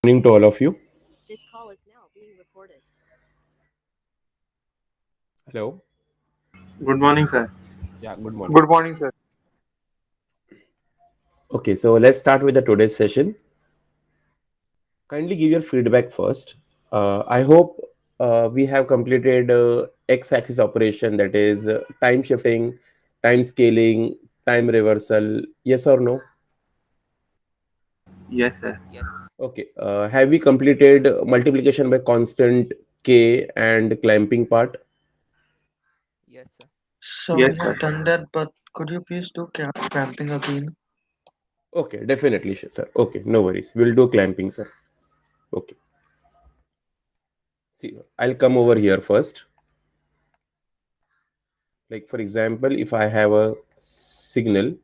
Morning to all of you. This call is now being recorded. Hello. Good morning, sir. Yeah, good morning. Good morning, sir. Okay, so let's start with the today's session. Kindly give your feedback first. I hope we have completed x-axis operation, that is time shifting, time scaling, time reversal. Yes or no? Yes, sir. Okay. Have we completed multiplication by constant k and clamping part? So we Yes, sir. have done that, but could you please do camping again? Okay, definitely, sir. Okay, no worries. We'll do clamping, sir. Okay. See, I'll come over here first. Like for example, if I have a signal,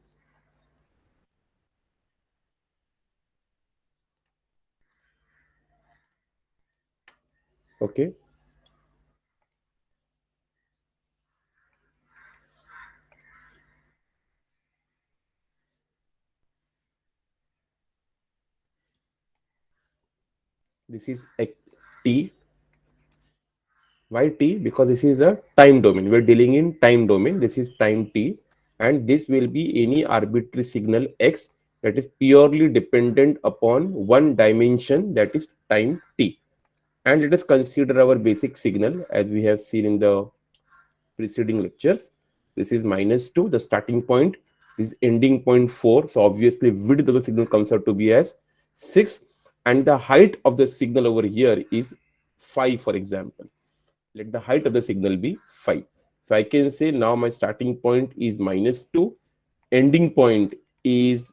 okay, this is a t. Why t? Because this is a time domain. We're dealing in time domain. This is time t, and this will be any arbitrary signal x that is purely dependent upon one dimension, that is time t. And let us consider our basic signal as we have seen in the preceding lectures. This is -2, the starting point. This is ending point 4. So obviously width of the signal comes out to be as 6, and the height of the signal over here is 5, for example. Let the height of the signal be 5. So I can say now my starting point is -2, ending point is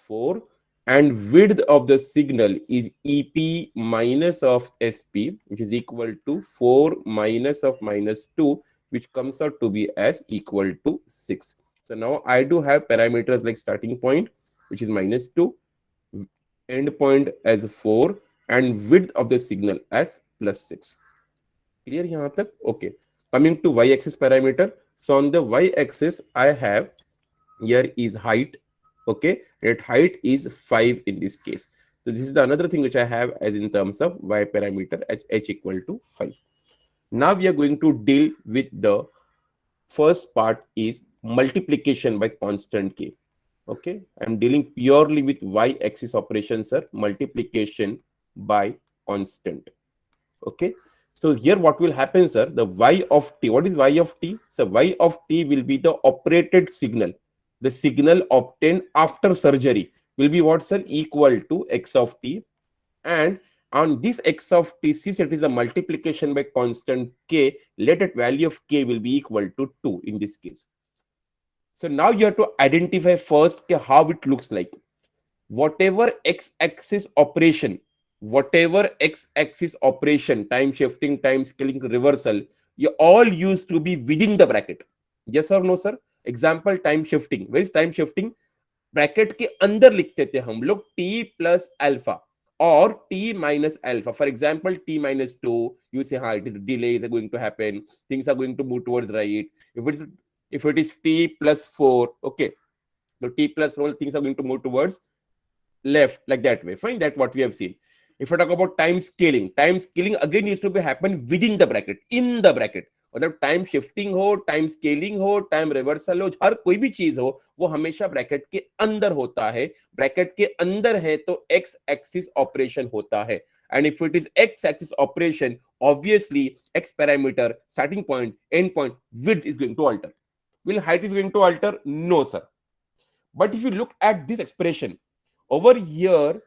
4, and width of the signal is EP minus of SP, which is equal to 4 minus of -2, which comes out to be as equal to 6. So now I do have parameters like starting point, which is -2, end point as 4, and width of the signal as +6. Clear यहाँ तक? Okay. Coming to y-axis parameter. So on the y-axis, I have here is height. Okay, at height is 5 in this case. So this is the another thing which I have as in terms of y parameter at h equal to 5. Now we are going to deal with the first part is multiplication by constant k. Okay, I'm dealing purely with y-axis operations, sir. Multiplication by constant. Okay, so here what will happen, sir? The y of t. What is y of t? So y of t will be the operated signal. The signal obtained after surgery will be what, sir? Equal to x of t. And on this x of t, since it is a multiplication by constant k, let that value of k will be equal to 2 in this case. So now you have to identify first how it looks like. Whatever x-axis operation, time shifting, time scaling, reversal, you all used to be within the bracket. Yes or no, sir? Example, time shifting. Where is time shifting? Bracket के अंदर लिखते थे हम लोग t plus alpha or t minus alpha. For example, t minus 2, you say, it is delays are going to happen, things are going to move towards right. If it is t plus 4, okay, so t plus 4, things are going to move towards left, like that way. Fine, that's what we have seen. If I talk about time scaling again needs to be happen within the bracket, in the bracket. मतलब time shifting हो, time scaling हो, time reversal हो, हर कोई भी चीज हो, वो हमेशा ब्रैकेट के अंदर होता है. ब्रैकेट के अंदर है तो एक्स एक्सिस ऑपरेशन होता है. And if it is x axis operation, obviously x parameter, starting point, end point, width is going to alter. Will height is going to alter? No, sir. But if you look at this expression over here,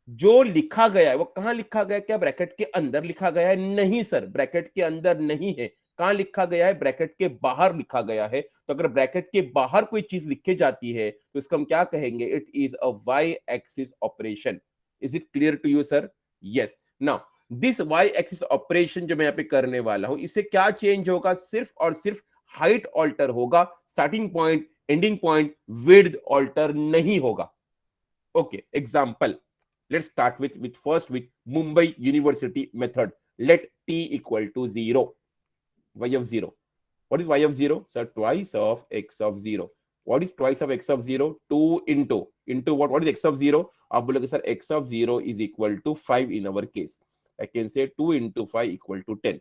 जो लिखा गया है वो कहां लिखा गया है? क्या ब्रैकेट के अंदर लिखा गया है? नहीं सर, ब्रैकेट के अंदर नहीं है. कहां लिखा गया है? ब्रैकेट के बाहर लिखा गया है. तो अगर ब्रैकेट के बाहर कोई चीज लिखी जाती है तो इसको हम क्या कहेंगे? It is a Y axis operation. Is it clear to you, sir? Yes. Now this Y axis operation जो मैं यहां पे करने वाला हूं, इससे क्या चेंज होगा? सिर्फ और सिर्फ हाइट ऑल्टर होगा. Starting point, ending point, width alter नहीं होगा. Okay, example. Let's start with first with Mumbai University method. Let t equal to 0. Y of 0. What is y of 0? Sir, twice of x of 0. What is twice of x of 0? 2 into what is x of 0? आप बोलोगे sir x of 0 is equal to 5 in our case. I can say 2 into 5 equal to 10.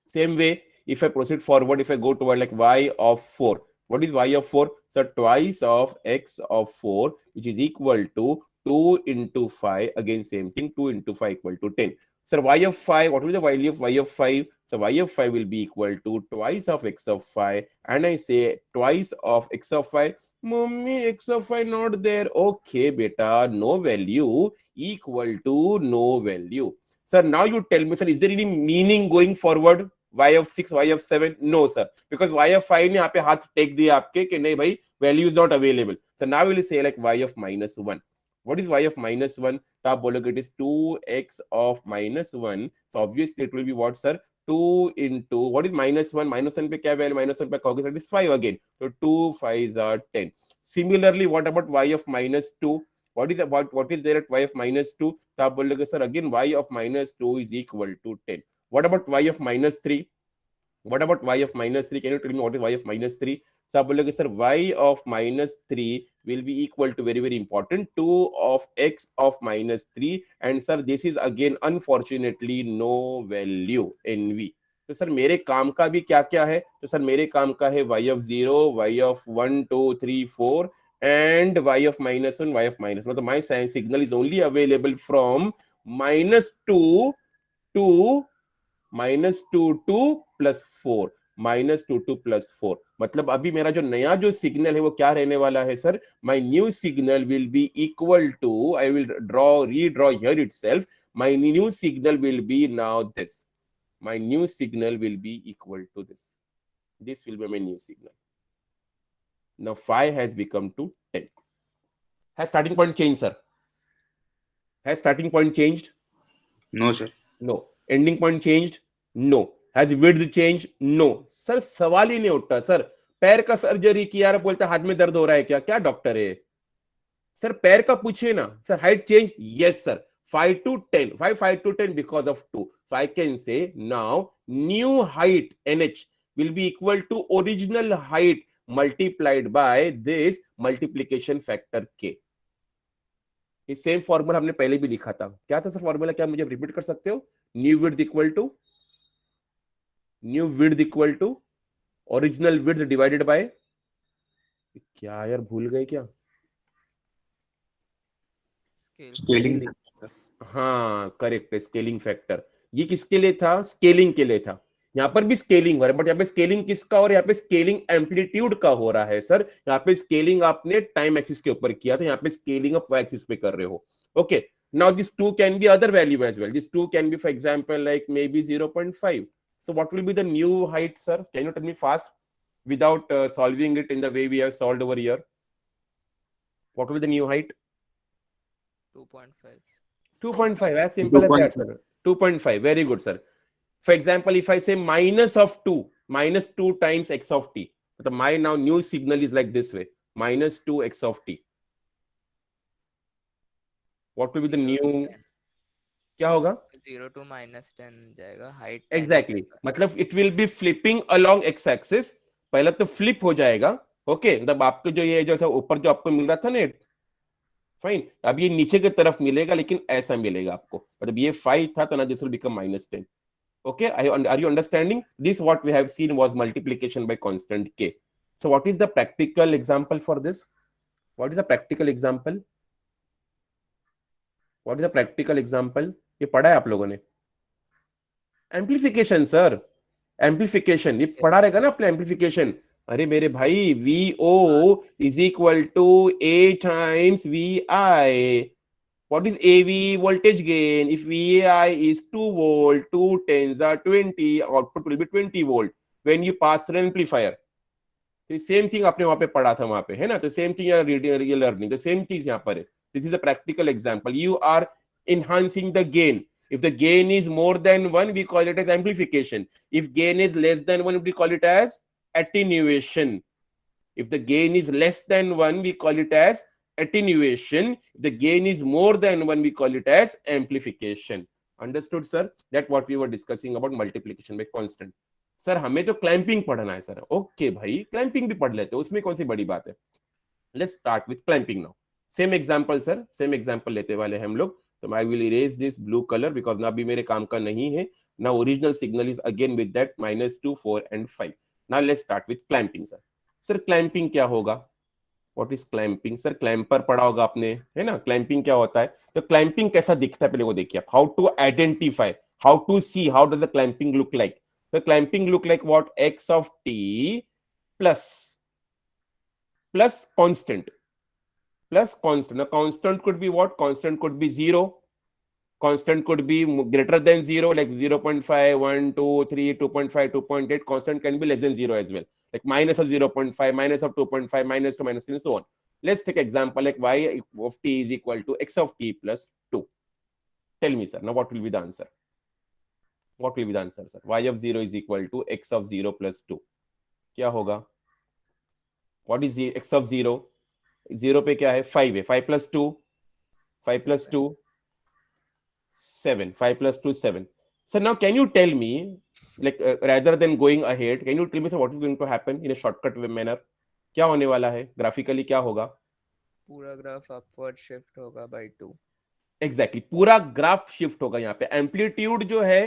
Same way, if I proceed forward, if I go toward like y of 4, what is y of 4? So twice of x of 4, which is equal to 2 into 5, again same thing, 2 into 5 equal to 10. So y of 5, what will be the value of y of 5? So y of 5 will be equal to twice of x of 5, and I say twice of x of 5. Mummy, x of 5 not there. Okay, beta, no value equal to no value. Sir, now you tell me, sir, is there any meaning going forward? Y of 6, Y of 7? No, sir. Because Y of 5 ने यहाँ पे हाथ take दिया आपके कि नहीं भाई, value is not available. So now we will say like Y of minus 1. What is Y of minus 1? तो आप बोलोगे it is 2x of minus 1. So obviously it will be what, sir? 2 into, what is minus 1? Minus 1 पे क्या value? Minus 1 पे कहोगे, sir, it is 5 again. So 2 5s are 10. Similarly, what about Y of minus 2? What is there at y of minus 2? तो आप बोलोगे sir again y of minus 2 is equal to 10. What about y of minus 3? What about y of minus 3? Can you tell me what is y of minus 3? So आप बोलोगे sir y of minus 3 will be equal to, very very important, 2 of x of minus 3, and sir this is again unfortunately no value nv. तो sir मेरे काम का भी क्या क्या है? तो सर मेरे काम का है y of 0, y of 1 2 3 4 and y of minus 1, y of minus 1. So my signal is only available from minus 2 to minus 2 to plus 4. minus 2 to plus 4. मतलब अभी मेरा जो नया जो सिग्नल है वो क्या रहने वाला है sir? My new signal will be equal to, I will redraw here itself. My new signal will be now this. My new signal will be equal to this. This will be my new signal. Now 5 has become to 10. Has starting point changed, sir? Has starting point changed? No, sir. No. Ending point changed? No. Has width changed? No. Sir सवाल ही नहीं उठता sir. पैर का surgery किया और बोलता हाथ में दर्द हो रहा है क्या? क्या डॉक्टर है? सर पैर का पूछिए ना. Sir height change? Yes, sir. 5 to 10. 5 to 10 because of 2. So I can say now new height NH will be equal to original height multiplied by this multiplication factor K. ये same formula हमने पहले भी लिखा था. क्या था sir formula? क्या मुझे रिपीट कर सकते हो? New width equal to original width divided by, क्या यार भूल गए क्या? Scaling. हाँ करेक्ट है, स्केलिंग फैक्टर. ये किसके लिए था? स्केलिंग के लिए था. यहाँ पर भी स्केलिंग हो रहा है, बट यहाँ पे स्केलिंग किसका और यहाँ पे स्केलिंग एम्पलीट्यूड का हो रहा है सर. यहाँ पे स्केलिंग आपने टाइम एक्सिस के ऊपर किया था, यहाँ पे स्केलिंग ऑफ वाई एक्सिस पे कर रहे हो. Okay, now this 2 can be other value as well. This 2 can be for example like maybe 0.5. So what will be the new height sir? Can you tell me fast without solving it in the way we have solved over here? What will be the new height? 2.5. 2.5, as simple as that, sir. 2.5, very good, sir. For example, if I say minus of 2, minus 2 times x of t, so my now new signal is like this way, minus 2 x of t. What will be the new? क्या होगा? 0 to minus 10 जाएगा height. Exactly. मतलब it will be flipping along x axis. पहला तो flip हो जाएगा. Okay, मतलब आपको जो ये जो था ऊपर जो आपको मिल रहा था ना, फाइन, अब ये नीचे की तरफ मिलेगा लेकिन ऐसा मिलेगा आपको. मतलब ये 5 था तो ना this will become -10. Okay, are you understanding? This what we have seen was multiplication by constant k. So what is the practical example for this? What is the practical example? What is the practical example? ये पढ़ा है आप लोगों ने? Amplification, sir. Amplification. ये पढ़ा रहेगा ना आपने amplification. अरे मेरे भाई, VO is equal to A times VI. What is AV? Voltage gain. If VAI is 2 volt, 2 tens are 20, output will be 20 volt when you pass through an amplifier. तो same thing आपने वहां पे पढ़ा था वहां पे, है ना? तो same thing real learning, the same चीज यहाँ पर है. This is a practical example. You are enhancing the gain. If the gain is more than 1, we call it as amplification. If gain is less than 1, we call it as attenuation. If the gain is less than 1, we call it as attenuation. If the gain is more than 1, we call it as amplification. Understood, sir? That's what we were discussing about multiplication by constant. Sir हमें तो clamping पढ़ना है sir. Okay भाई, clamping भी पढ़ लेते हो, उसमें कौन सी बड़ी बात है। Let's start with clamping now. Same example sir, same example लेते वाले हम लोग। तो I will erase this blue colour because ना भी मेरे काम का नहीं है। ना original signal is again with that -2, 4 and 5। Now let's start with clamping sir. Sir clamping क्या होगा, what is clamping. Sir clamper पढ़ा होगा आपने, है ना। क्लैंपिंग क्या होता है, तो क्लैंपिंग कैसा दिखता है पहले वो देखिए आप। How to identify, how to see, how does the clamping look like. The clamping look like what? X of t plus constant. Now constant could be what? Constant could be 0. Constant could be greater than 0, like 0.5, 1, 2, 3, 2.5, 2.8. Constant can be less than 0 as well, like minus of 0.5, minus of 2.5, minus 2, minus 3, and so on. Let's take example like y of t is equal to x of t plus 2. Tell me, sir, now what will be the answer? What will be the answer, sir? Y of 0 is equal to x of 0 plus 2. क्या होगा? What is x of 0? 0 पे क्या है? 5 है। 5 plus 2, 5 plus 2, 7. 5 plus 2, 7. So now can you tell me, like rather than going ahead, can you tell me, sir, what is going to happen in a shortcut manner? क्या होने वाला है? Graphically क्या होगा? पूरा ग्राफ अपवर्ड शिफ्ट होगा bye 2। Exactly पूरा graph shift होगा। यहाँ पे एम्पलीट्यूड जो है,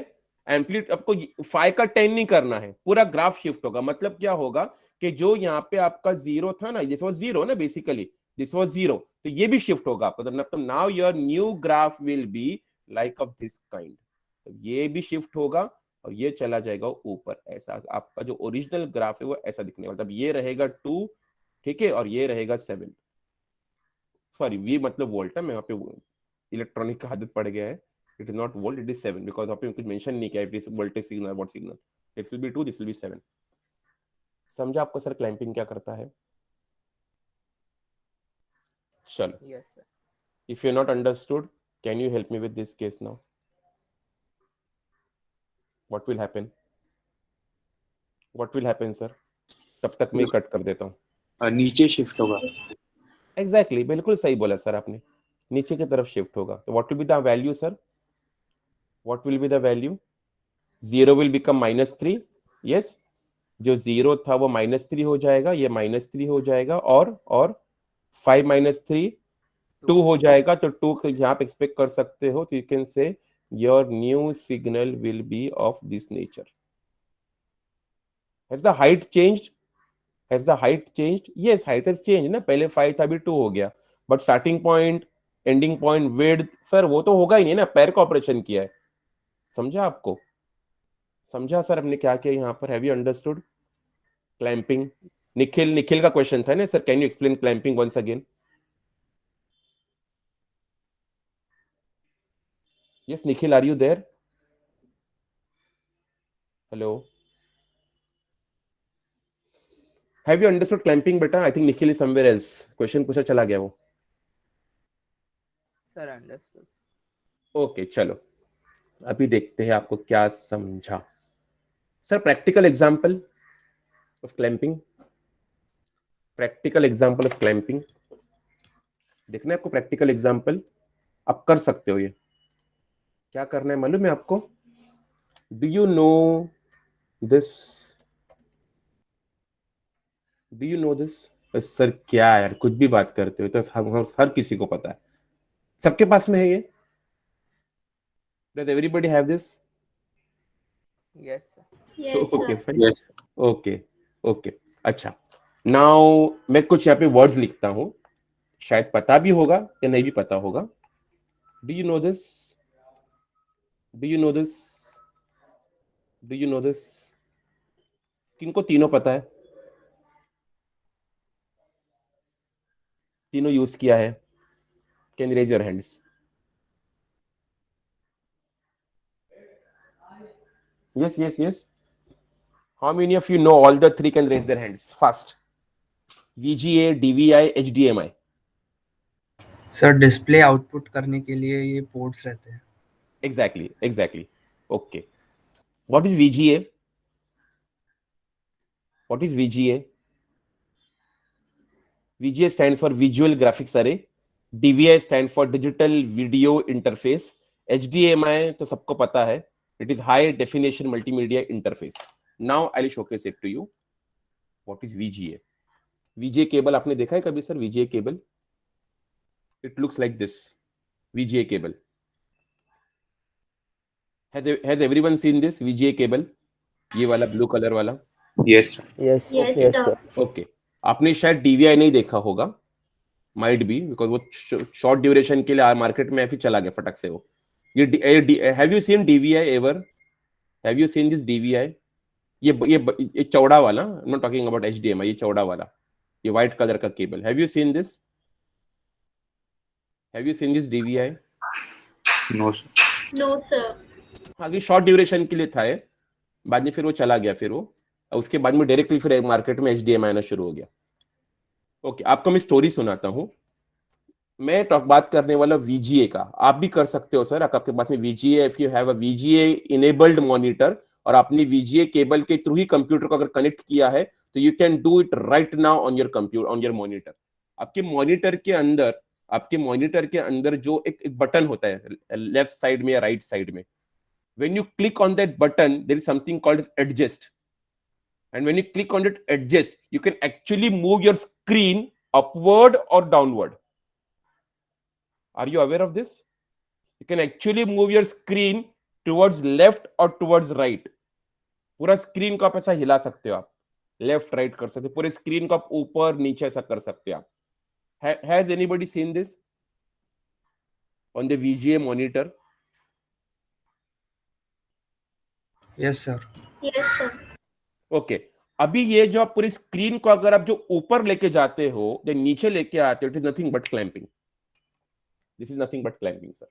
एम्पलीट्यूड आपको 5 का 10 नहीं करना है, पूरा ग्राफ शिफ्ट होगा। मतलब क्या होगा कि जो यहाँ पे आपका 0 था ना, दिस वाज 0 ना, बेसिकली दिस वाज 0, तो ये भी शिफ्ट होगा आपका। मतलब now your new graph will be like of this kind. तो ये भी शिफ्ट होगा और ये चला जाएगा ऊपर। ऐसा आपका जो ओरिजिनल ग्राफ है वो ऐसा दिखने वाला। मतलब ये रहेगा 2, ठीक है, और ये रहेगा 7। सॉरी, वी मतलब वोल्ट है, मैं यहाँ पे इलेक्ट्रॉनिक का आदत पड़ गया है। It is not volt, it is 7 because आपने कुछ मेंशन नहीं किया। It is voltage signal, what signal. This will be 2, this will be 7। समझा आपको सर क्लैंपिंग क्या करता है? चलो, yes sir. If you not understood, can you help me with this case now? What will happen, what will happen sir? तब तक मैं cut कर देता हूँ। नीचे शिफ्ट होगा। एग्जैक्टली, बिल्कुल सही बोला सर आपने, नीचे की तरफ शिफ्ट होगा। तो what will be the value sir? What will be the value? 0 will become -3। Yes, जो 0 था वो -3 हो जाएगा, ये -3 हो जाएगा, और 5 - 3 2 हो जाएगा। तो 2 यहाँ पे एक्सपेक्ट कर सकते हो। तो you can say your new signal will be of this nature. Has the height changed? Has the height changed? Yes, height has changed ना। पहले 5 था, अभी 2 हो गया। But starting point, ending point, width, sir वो तो होगा ही नहीं ना, पैर का ऑपरेशन किया है। समझा आपको? समझा सर हमने क्या किया यहाँ पर? Have you understood clamping? Nikhil का क्वेश्चन था ना sir, can you explain clamping once again? Yes Nikhil, are you there? Hello, have you understood clamping बेटा? I think Nikhil is somewhere else, question पूछा चला गया वो। Sir understood. ओके चलो, अभी देखते हैं आपको क्या समझा। Sir practical example of clamping, practical example of clamping देखना है आपको। प्रैक्टिकल एग्जांपल आप कर सकते हो। ये क्या करना है मालूम है आपको? Do you know this? Do you know this? Sir क्या यार, कुछ भी बात करते हो तो हर किसी को पता है, सबके पास में है ये। Does everybody have this? Yes sir. Yes, Okay, sir. fine. Yes okay okay, अच्छा। नाउ मैं कुछ यहाँ पे वर्ड्स लिखता हूं, शायद पता भी होगा या नहीं भी पता होगा। Do you know this? Do you know this? Do you know this? किनको तीनों पता है? तीनों यूज किया है? Can raise your hands. Yes, yes, yes. How many of you know all the three? Can raise their hands fast. VGA, DVI, HDMI. Sir display output करने के लिए ये पोर्ट्स रहते हैं। Exactly, exactly. Okay. What is VGA? What is VGA? VGA stands for Visual Graphics Array. DVI stands for Digital Video Interface. HDMI तो सबको पता है, it is High Definition Multimedia Interface. Now I will showcase it to you what is VGA. VGA cable आपने देखा है कभी sir? VGA cable, it looks like this. VGA cable, has everyone seen this VGA cable? ये वाला blue colour वाला. Yes, sir. Yes, Yes, yes, sir. sir. Okay, आपने शायद DVI नहीं देखा होगा, माइट बी, बिकॉज वो शॉर्ट ड्यूरेशन के लिए मार्केट में ऐसे चला गया फटक से वो. ये have you seen DVI ever? Have you seen this DVI? ये चौड़ा वाला, I am not talking about HDMI, ये चौड़ा वाला, ये व्हाइट कलर का cable. Have you seen this? Have you seen this DVI? No, sir. No, sir. हाँ, ये शॉर्ट ड्यूरेशन के लिए था ये, बाद में फिर वो चला गया, फिर वो उसके बाद में डायरेक्टली फिर मार्केट में HDMI आना शुरू हो गया. ओके, आपको मैं स्टोरी सुनाता हूं. मैं बात करने वाला VGA का. आप भी कर सकते हो सर, आपके पास में VGA, if you have a VGA enabled monitor और आपने VGA केबल के थ्रू ही कंप्यूटर को अगर कनेक्ट किया है तो you can do it right now on your computer, on your monitor. आपके मॉनिटर के अंदर जो एक बटन होता है लेफ्ट साइड में या राइट साइड में, when you click on that button there is something called as adjust, and when you click on that adjust you can actually move your screen upward or downward. Are you aware of this? You can actually move your screen towards left or towards right. पूरा screen को आप ऐसा हिला सकते हो, आप left right कर सकते हो, पूरे स्क्रीन को आप ऊपर नीचे ऐसा कर सकते हो आप. Has anybody seen this on the VGA monitor? Yes, sir. Yes, sir. Okay, अभी ये जो आप पूरी स्क्रीन को अगर आप जो ऊपर लेके जाते हो या नीचे लेके आते हो, it is nothing but clamping. This is nothing but clamping sir.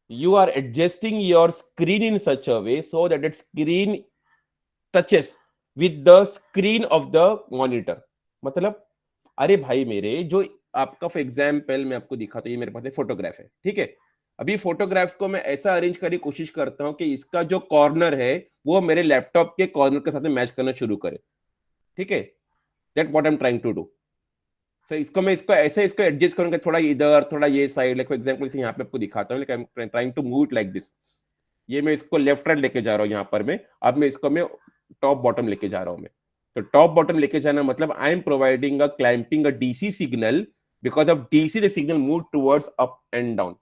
You are adjusting your screen in such a way so that its screen touches with the screen of the monitor. मतलब अरे भाई मेरे, जो आपका for example मैं आपको दिखाता हूं, ये मेरे पास फोटोग्राफ है, ठीक है. अभी फोटोग्राफ को मैं ऐसा अरेंज करने की कोशिश करता हूं कि इसका जो कॉर्नर है वो मेरे लैपटॉप के कॉर्नर के साथ में मैच करना शुरू करे, ठीक है. That what I am trying to do. तो इसको मैं ऐसे एडजस्ट करूंगा, थोड़ा इधर थोड़ा ये साइड. लाइक फॉर एग्जांपल से यहाँ पे आपको दिखाता हूँ, like I am trying to move it like this. ये मैं इसको लेफ्ट राइट लेके जा रहा हूँ यहाँ पर मैं. अब मैं इसको मैं टॉप बॉटम लेके जा रहा हूँ मैं. तो टॉप बॉटम लेके जाना मतलब I am providing a clamping a DC signal. Because of DC the signal move towards up and down.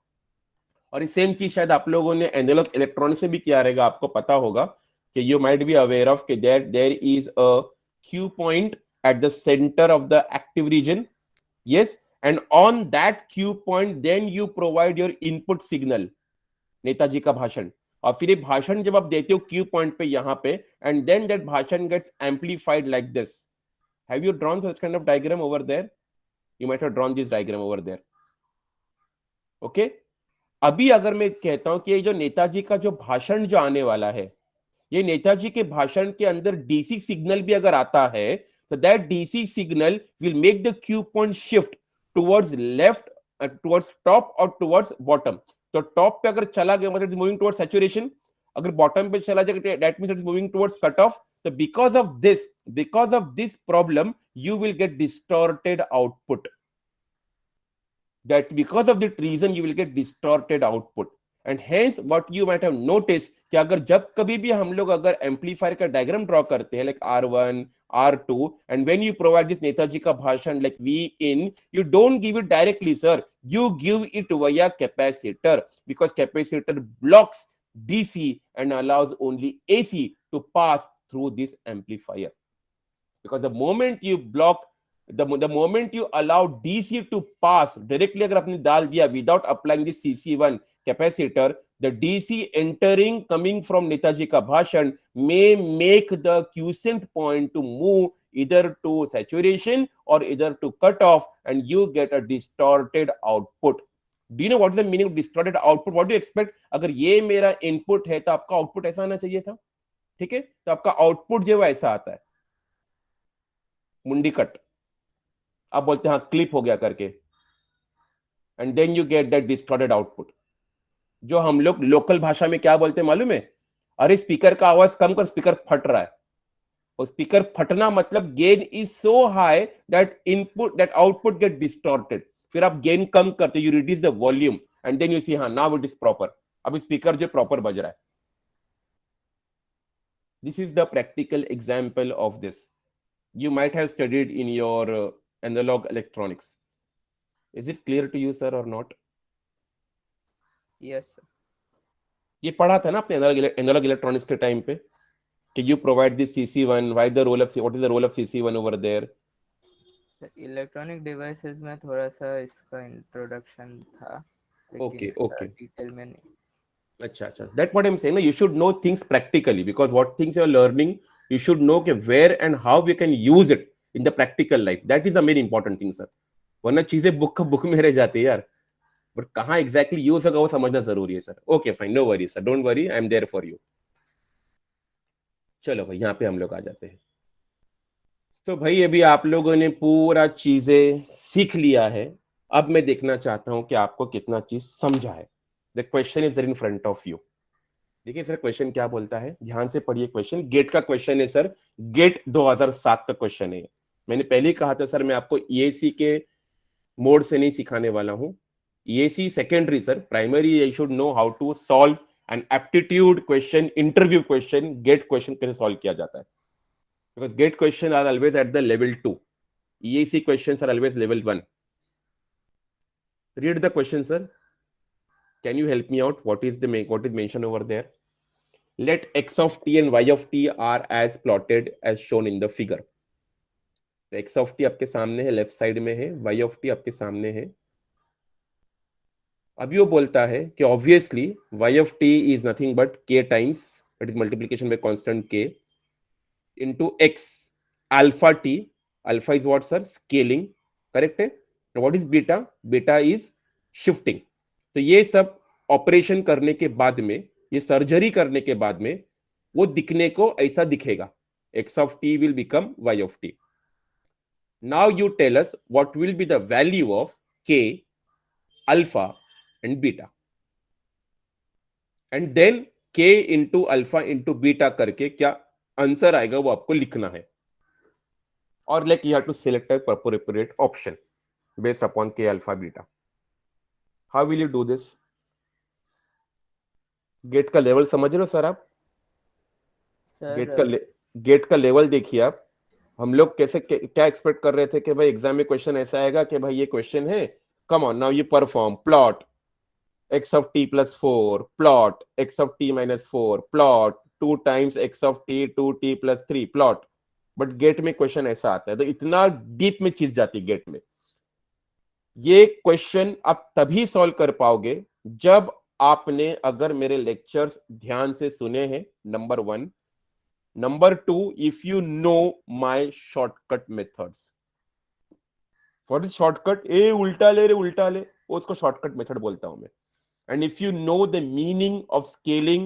और इस सेम चीज शायद आप लोगों ने एनालॉग इलेक्ट्रॉनिक्स से भी किया रहेगा, आपको पता होगा कि you might be aware of कि there is a Q point at the centre of the active region. Yes, and on that cue point then you provide your input signal. Netaji का भाषण, और फिर ये भाषण जब आप देते हो क्यू पॉइंट पे यहाँ पे, and then that भाषण gets amplified like this. Have you drawn such kind of diagram over there? You might have drawn this diagram over there. Okay? अभी अगर मैं कहता हूं कि ये जो नेताजी का जो भाषण जो आने वाला है, ये नेताजी के भाषण के अंदर DC सिग्नल भी अगर आता है, so that DC signal will make the cue point shift towards left, towards top or towards bottom. तो top पे अगर चला गया मतलब moving towards saturation, अगर bottom पे चला जाएगा that means it is moving towards cutoff. So because of this problem you will get distorted output. That because of that reason you will get distorted output. And hence what you might have noticed कि अगर जब कभी भी हम लोग अगर amplifier का diagram draw करते हैं, like R1 R2, and when you provide this Netaji का भाषण like V in, you don't give it directly sir, you give it via capacitor, because capacitor blocks DC and allows only AC to pass through this amplifier. Because the moment you block, the moment you allow DC to pass directly, अगर आपने डाल दिया without applying this CC1 capacitor, the DC entering coming from Netaji ka bhashan may make the quiescent point to move either to saturation or either to cut off, and you get a distorted output. Do you know what is the meaning of distorted output? What do you expect? अगर ये मेरा input है तो आपका output ऐसा आना चाहिए था, ठीक है. तो आपका आउटपुट जो है ऐसा आता है, मुंडी कट. आप बोलते हैं हाँ क्लिप हो गया करके, and then you get that distorted output. जो हम लोग लोकल भाषा में क्या बोलते हैं मालूम है? अरे स्पीकर का आवाज कम कर, स्पीकर फट रहा है. और स्पीकर फटना मतलब gain is so high that input that output get distorted. फिर आप गेन कम करते, you reduce the volume and then you see हाँ नाउ इट इज प्रॉपर. अब स्पीकर जो प्रॉपर बज रहा है. This is the practical example of this. You might have studied in your analog electronics. Is it clear to you, sir, or not? Yes, sir. ये पढ़ा था ना अपने एनालॉग इलेक्ट्रॉनिक्स के टाइम पे कि you provide this CC1, what is the role of CC1 over there? Electronic devices में थोड़ा सा इसका इंट्रोडक्शन था, Okay, लेकिन okay. डिटेल में नहीं. अच्छा. That's what I'm saying. No, you should know things practically, because what things you're learning, you should know कि where and how we can use it in the practical life. That is the main important thing, sir. वरना चीजें book में रह जाती है यार. But कहाँ exactly use होगा वो समझना जरूरी है sir. Okay fine, no worry sir, don't worry, I am there for you. चलो भाई यहाँ पे हम लोग आ जाते हैं. तो भाई अभी आप लोगों ने पूरा चीजें सीख लिया है. अब मैं देखना चाहता हूं कि आपको कितना चीज समझा है. The question is in front of you. देखिए सर क्वेश्चन क्या बोलता है, ध्यान से पढ़िए. क्वेश्चन गेट का क्वेश्चन है सर. गेट 2007 का क्वेश्चन है. मैंने पहले ही कहा था सर मैं आपको ईएसी के मोड से नहीं सिखाने वाला हूं. EAC secondary, sir. Primary, you should know how to solve an aptitude question, interview question, GATE question कैसे solve किया जाता है. Because GATE question are always at the level 2. EAC questions are always level 1. Read the question, sir. Can you help me out? What is mentioned over there? Let x of t and y of t are as plotted as shown in the figure. The x of t आपके सामने है, left side में है. y of t आपके सामने है. अभी वो बोलता है कि obviously y of t is nothing but k times, that is multiplication by constant k, into x alpha t. Alpha is what, sir? Scaling. Correct है. what is beta? Beta is shifting. तो ये सब operation करने के बाद में, ये surgery करने के बाद में वो दिखने को ऐसा दिखेगा. x of t will become y of t. Now you tell us what will be the value of k, alpha and beta, and then k into alpha into beta करके क्या आंसर आएगा वो आपको लिखना है. और like you have to select a appropriate option based upon k, alpha, beta. How will you do this? Gate का level समझ रहे हो सर आप? सर गेट का लेवल देखिए आप. हम लोग कैसे क्या एक्सपेक्ट कर रहे थे कि भाई एग्जाम में क्वेश्चन ऐसा आएगा कि भाई ये क्वेश्चन है, come on now you perform plot x of t plus 4, plot x of t minus 4, plot 2 times x of t 2t plus 3, plot. But get में क्वेश्चन ऐसा आता है तो इतना डीप में चीज जाती है गेट में. ये क्वेश्चन आप तभी सॉल्व कर पाओगे जब आपने अगर मेरे लेक्चर्स ध्यान से सुने हैं, number 1. Number 2, if you know my shortcut methods. What is shortcut? ए उल्टा ले रे उल्टा ले, उसको शॉर्टकट मेथड बोलता हूं मैं. And if you know the meaning of scaling,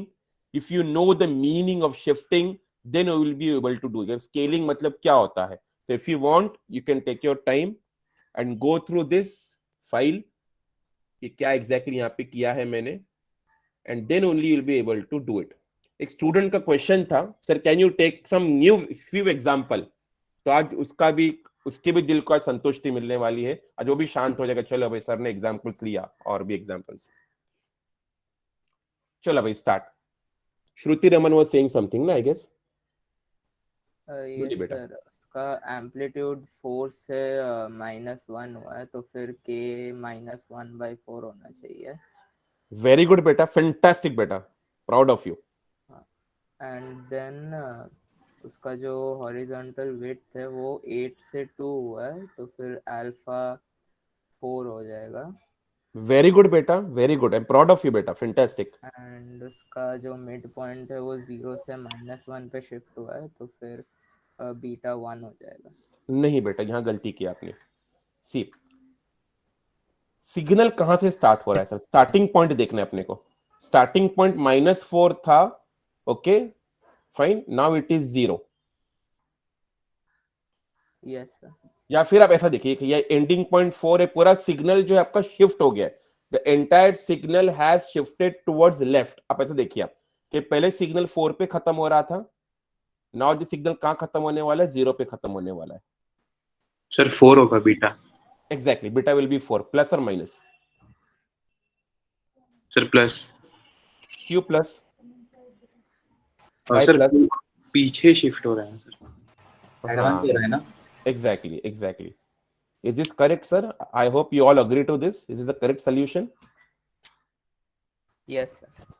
if you know the meaning of shifting, then you will be able to do it. Scaling मतलब क्या होता है? So if you want, you can take your time and go through this file कि क्या exactly यहाँ पे किया है मैंने, and then only you will be able to do it. एक स्टूडेंट का क्वेश्चन था, sir can you take some new few example. तो आज उसके भी दिल को आज संतुष्टि मिलने वाली है. आज वो भी शांत हो जाएगा. चलो भाई सर ने एग्जाम्पल्स लिया और भी एग्जाम्पल्स. चलो भाई start. Shruti Raman was saying something ना, आई गेस. यस सर, उसका एम्पलीट्यूड 4 से -1 हुआ है, तो फिर k -1/4 होना चाहिए. वेरी गुड बेटा, फैंटास्टिक बेटा, proud of you. And then उसका जो हॉरिजॉन्टल विड्थ है वो 8 से 2 हुआ है, तो फिर अल्फा 4 हो जाएगा. वेरी गुड बेटा, very good, I am proud of you बेटा, फैंटास्टिक. एंड उसका जो मिड पॉइंट है वो 0 से -1 पे शिफ्ट हुआ है, तो फिर बीटा 1 हो जाएगा. नहीं बेटा, यहाँ गलती की आपने. सी सिग्नल कहां से स्टार्ट हो रहा है सर? स्टार्टिंग पॉइंट देखना है अपने को. स्टार्टिंग पॉइंट -4 था. Okay fine, now it is 0. Yes sir. या फिर आप ऐसा देखिए कि ये एंडिंग पॉइंट 4 है. पूरा सिग्नल जो है आपका शिफ्ट हो गया है. The entire signal has shifted towards left. आप ऐसा देखिए आप कि पहले सिग्नल 4 पे खत्म हो रहा था. नाउ द सिग्नल कहां खत्म होने वाला है? 0 पे खत्म होने वाला है. सर 4 होगा beta. Exactly, beta will be 4. Plus और माइनस? Sir plus. क्यू प्लस? सर पीछे शिफ्ट हो रहा है सर। एडवांस हो रहा है ना। Exactly. Is this correct, sir? I hope you all agree to this. Is this the correct solution? Yes sir.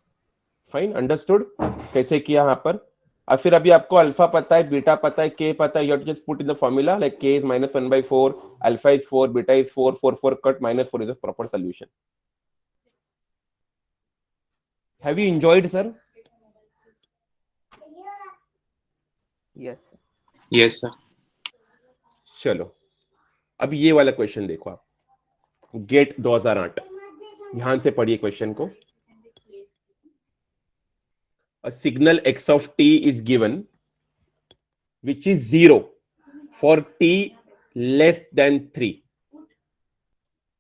Fine, understood. कैसे किया यहाँ पर? अब फिर अभी आपको अल्फा पता है, बीटा पता है, के पता है. You have to just put in the formula like k is minus 1/4, alpha is 4, beta is 4, 4 cut, minus 4 is the proper solution. Have you enjoyed, sir? Yes sir. Yes sir. चलो अब ये वाला question देखो आप, gate 2008. ध्यान से पढ़िए question को. A signal x of t is given which is 0 for t less than 3.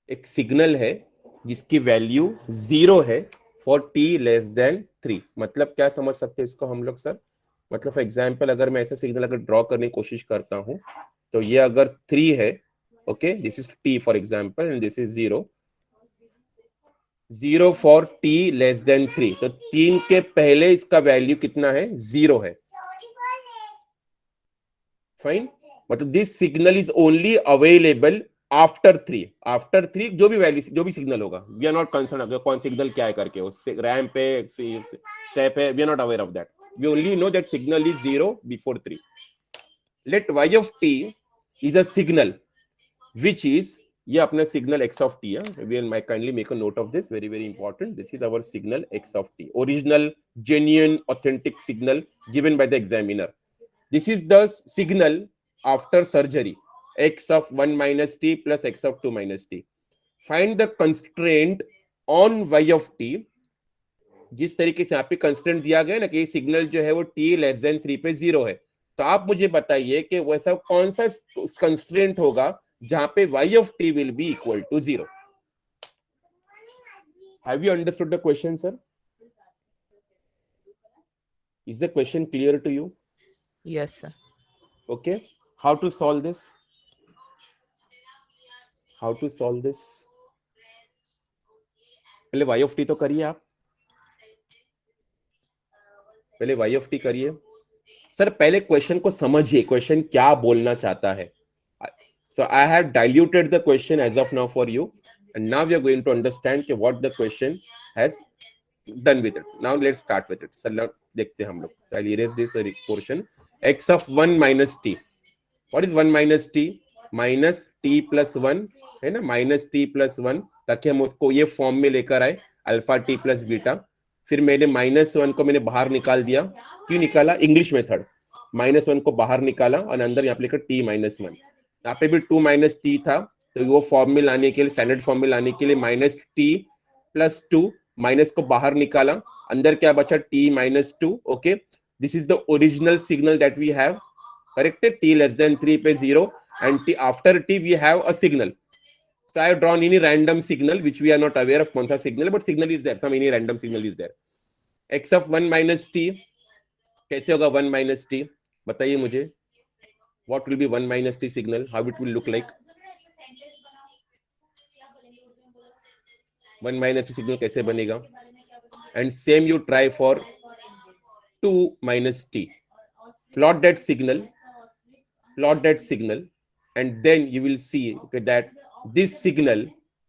एक सिग्नल है जिसकी वैल्यू 0 है for t less than 3. मतलब क्या समझ सकते हैं इसको हम लोग सर? मतलब फॉर एग्जांपल अगर मैं ऐसा सिग्नल अगर ड्रॉ करने की कोशिश करता हूं तो ये अगर 3 है, okay, this is t for example and this is 0 for t less than 3. तो 3 के पहले इसका वैल्यू कितना है? 0 है. फाइन. मतलब this signal is only available after 3. After 3 जो भी वैल्यू, जो भी सिग्नल होगा, वी आर नॉट कंसर्न अगर कौन सिग्नल क्या है करके, उससे रैंप पे स्टेप है, we are not aware of that. We only know that signal is 0 before 3. Let y of t is a signal which is, ये अपना सिग्नल x of t है. We will kindly make a note of this, very very important. This is our signal x of t, original, genuine, authentic signal given by the examiner. This is the signal after surgery, x of 1 minus t plus x of 2 minus t. Find the constraint on y of t. जिस तरीके से यहाँ पे constant दिया गया ना कि signal जो है वो t लेस देन 3 पे 0 है, तो आप मुझे बताइए कि वैसा कौन सा कंस्ट्रेंट होगा जहां पे y of t will be equal to 0. Have you understood the question, sir? Is the question clear to you? Yes sir. Okay. How to solve this? How to solve this? पहले y of t तो करिए आप. पहले y of t करिए. Sir पहले question को समझिए, question क्या बोलना चाहता है. So I have diluted the question as of now for you, and now we are going to understand what the question has done with it. Now let's start with it. So now देखते हैं हम लोग. I'll erase this portion. X of 1 minus t. What is 1 minus t? Minus t plus 1 है ना, minus t plus 1, ताकि हम उसको ये फॉर्म में लेकर आए, अल्फा t plus बीटा. फिर मैंने -1 को मैंने बाहर निकाल दिया. क्यों निकाला? English method. -1 को बाहर निकाला और अंदर यहाँ पे लिखा t minus 1. यहाँ पे भी 2 minus t था, तो वो फॉर्म में लाने के लिए, स्टैंडर्ड फॉर्म में लाने के लिए माइनस t प्लस 2, माइनस को बाहर निकाला, अंदर क्या बचा? t minus 2. Okay, this is the original signal that we have. Correct है? t लेस देन 3 पे 0 and t after t we have a signal. So I have drawn any random signal which we are not aware of कौन सा signal, but signal is there, some any random signal is there. X of 1 minus t कैसे होगा? 1 minus t बताइए मुझे. What will be 1 minus t signal? How it will look like? 1 minus t signal कैसे बनेगा? And same you try for 2 minus t. Plot that signal, and then you will see that this signal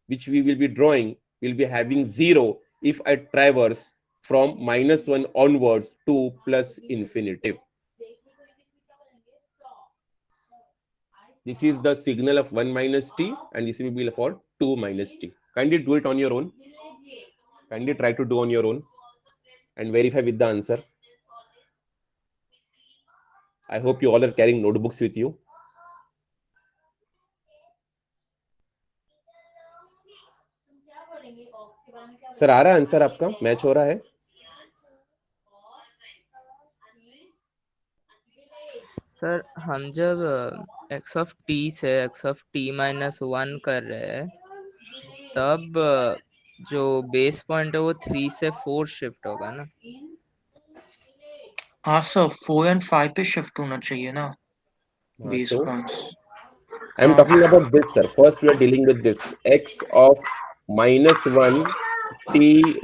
which we will be drawing will be having 0 if I traverse from -1 onwards to plus infinitive. This is the signal of 1 minus t, and this will be for 2 minus t. Kindly do it on your own. Kindly try to do on your own and verify with the answer. I hope you all are carrying notebooks with you. Sir आ रहा है answer आपका? Match हो रहा है? Sir हम जब x of t से x of t minus 1 कर रहे हैं, तब जो बेस पॉइंट है वो 3 से 4 शिफ्ट होगा ना? हाँ सर, 4 and 5 पे शिफ्ट होना चाहिए ना base so points. I am talking about this, sir. First we are dealing with this x of -1 t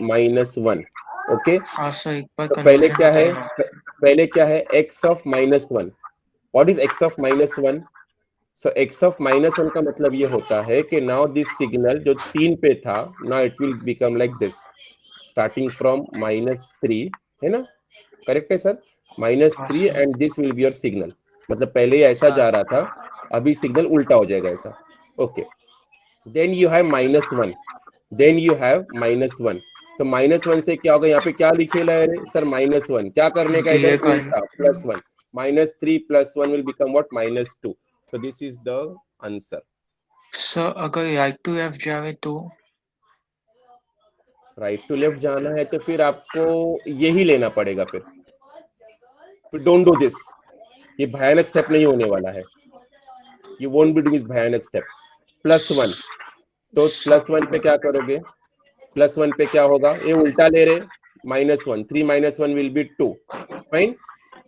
minus 1. Okay, हाँ सर, एक बार तो पहले confusion क्या है? बताइए ना. पहले क्या है x of -1. What is x of -1? So x of -1 का मतलब ये होता है कि नाउ दिस सिग्नल जो 3 पे था, now it will become like this, starting from -3, है ना? करेक्ट है sir? -3 and this will be your signal. मतलब पहले ये ऐसा जा रहा था, अभी सिग्नल उल्टा हो जाएगा ऐसा. Okay, then you have -1, then you have -1. तो -1 से क्या होगा? यहाँ पे क्या लिखे ला है सर? -1. क्या करने का इधर? उल्टा, +1. -3 + 1 will become what? -2. So this is the answer. Sir अगर राइट टू लेफ्ट जावे तो राइट टू लेफ्ट जाना है तो फिर आपको यही लेना पड़ेगा. फिर डोंट डू दिस. ये भयानक स्टेप नहीं होने वाला है. You won't be doing this भयानक स्टेप. +1, तो +1 पे क्या करोगे? +1 पे क्या होगा? ये उल्टा ले रहे, -1. 3 - 1 विल बी 2. फाइन,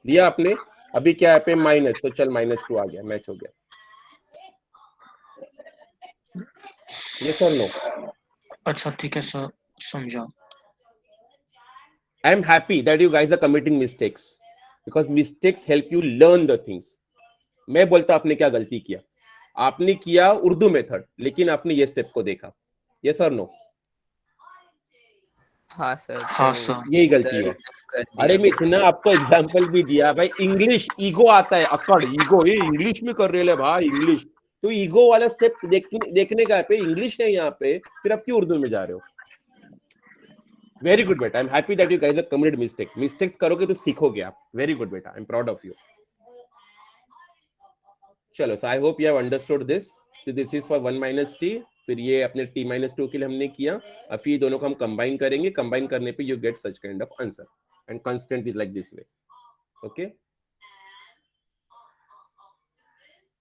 लिया आपने. अभी क्या है पे माइनस, तो चल -2 आ गया, मैच हो गया. ये सर नो. अच्छा ठीक है सर, समझा. I am happy that you guys are committing mistakes because mistakes help you learn the things. मैं बोलता आपने क्या गलती किया? आपने किया उर्दू मेथड, लेकिन आपने ये स्टेप को देखा. यस और नो? हाँ सर. हाँ तो सर. यही गलती है. कर दिया. अरे मैं इतना आपको एग्जांपल भी दिया भाई. इंग्लिश ईगो आता है, अकड़ ईगो. ये इंग्लिश में कर रहे हैं भाई, इंग्लिश. तो ईगो वाला स्टेप देखने का है पे. इंग्लिश है यहाँ पे, फिर आप क्यों उर्दू में जा रहे हो? वेरी गुड बेटा. I am happy that you guys have committed mistakes करोगे तो सीखोगे आप. वेरी गुड बेटा, I am proud of you. चलो, so I hope you have understood this. तो दिस इज फॉर 1 - t. फिर ये अपने t - 2 के लिए हमने किया. अब फिर दोनों को हम कंबाइन करेंगे. कंबाइन करने पे you get such kind of answer and constant is like this way. Okay,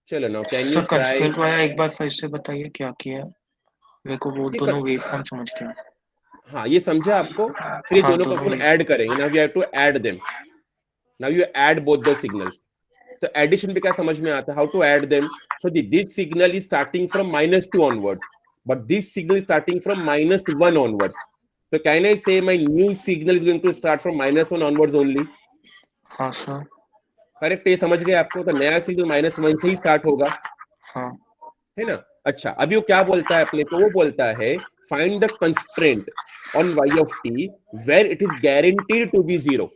चलो now can you sir try. Constraint वाला एक बार फिर से बताइए क्या किया. मेरे को वो दोनों वेवफॉर्म समझ गया. हाँ, ये समझा आपको. फिर ये हाँ, दोनों को दोनों अपन ऐड करेंगे. Now we have to add them. Now you add both the signals. तो एडिशन पे क्या समझ में आता है? How to add them. So this signal is starting from -2 onwards, but this signal is starting from -1 onwards. So can I say my new signal is going to start from -1 onwards only? हाँ sir. Correct. ये समझ गए आपको? तो नया signal -1 से ही start होगा, हाँ. है ना? अच्छा, अभी वो क्या बोलता है अपने को? वो बोलता है find the constraint on y of t where it is guaranteed to be 0.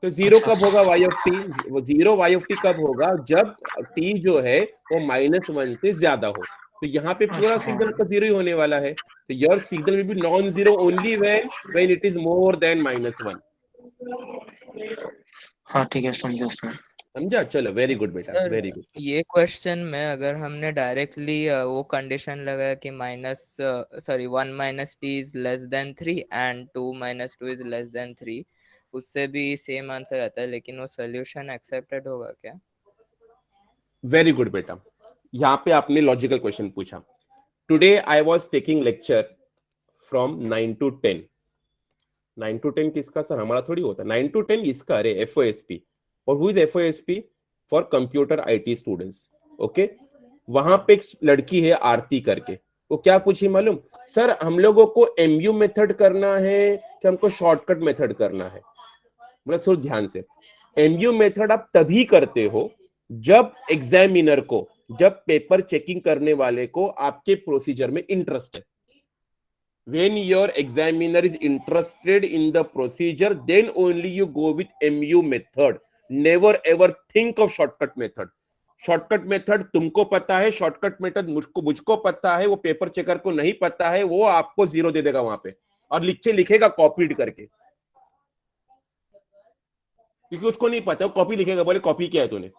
तो 0 कब होगा y of t? वो 0 y of t कब होगा? जब t जो है वो -1 से ज्यादा हो. तो यहाँ पे पूरा सिग्नल का 0 ही होने वाला है. तो your signal will be non zero only when it is more than -1. हाँ ठीक है, समझा सर. समझा? चलो, वेरी गुड बेटा, सर, वेरी गुड. ये क्वेश्चन में अगर हमने डायरेक्टली वो कंडीशन लगाया कि 1 - t is less than 3 and 2 - 2 is less than 3, उससे भी सेम आंसर आता है, लेकिन वो सोल्यूशन एक्सेप्टेड होगा क्या? वेरी गुड बेटा. यहाँ पे आपने लॉजिकल क्वेश्चन पूछा. Today I was taking lecture from 9 to 10. 9 to 10 किसका सर? हमारा थोड़ी होता. 9 to 10 इसका. अरे FOSP. और who is FOSP? For computer IT students. Okay, वहां पे एक लड़की है आरती करके. वो क्या पूछी मालूम? सर हम लोगों को MU मेथड करना है कि हमको शॉर्टकट मेथड करना है? मतलब सुन ध्यान से. MU मेथड आप तभी करते हो जब एग्जामिनर को, जब पेपर चेकिंग करने वाले को आपके प्रोसीजर में इंटरेस्ट है. When your examiner is interested in the procedure, then only you go with MU method. Never ever think of shortcut method. Shortcut method तुमको पता है, शॉर्टकट मेथड मुझको पता है, वो पेपर चेकर को नहीं पता है. वो आपको 0 दे देगा वहां पे और लिखेगा कॉपीड करके, क्योंकि उसको नहीं पता. वो कॉपी लिखेगा, बोले कॉपी किया है तूने.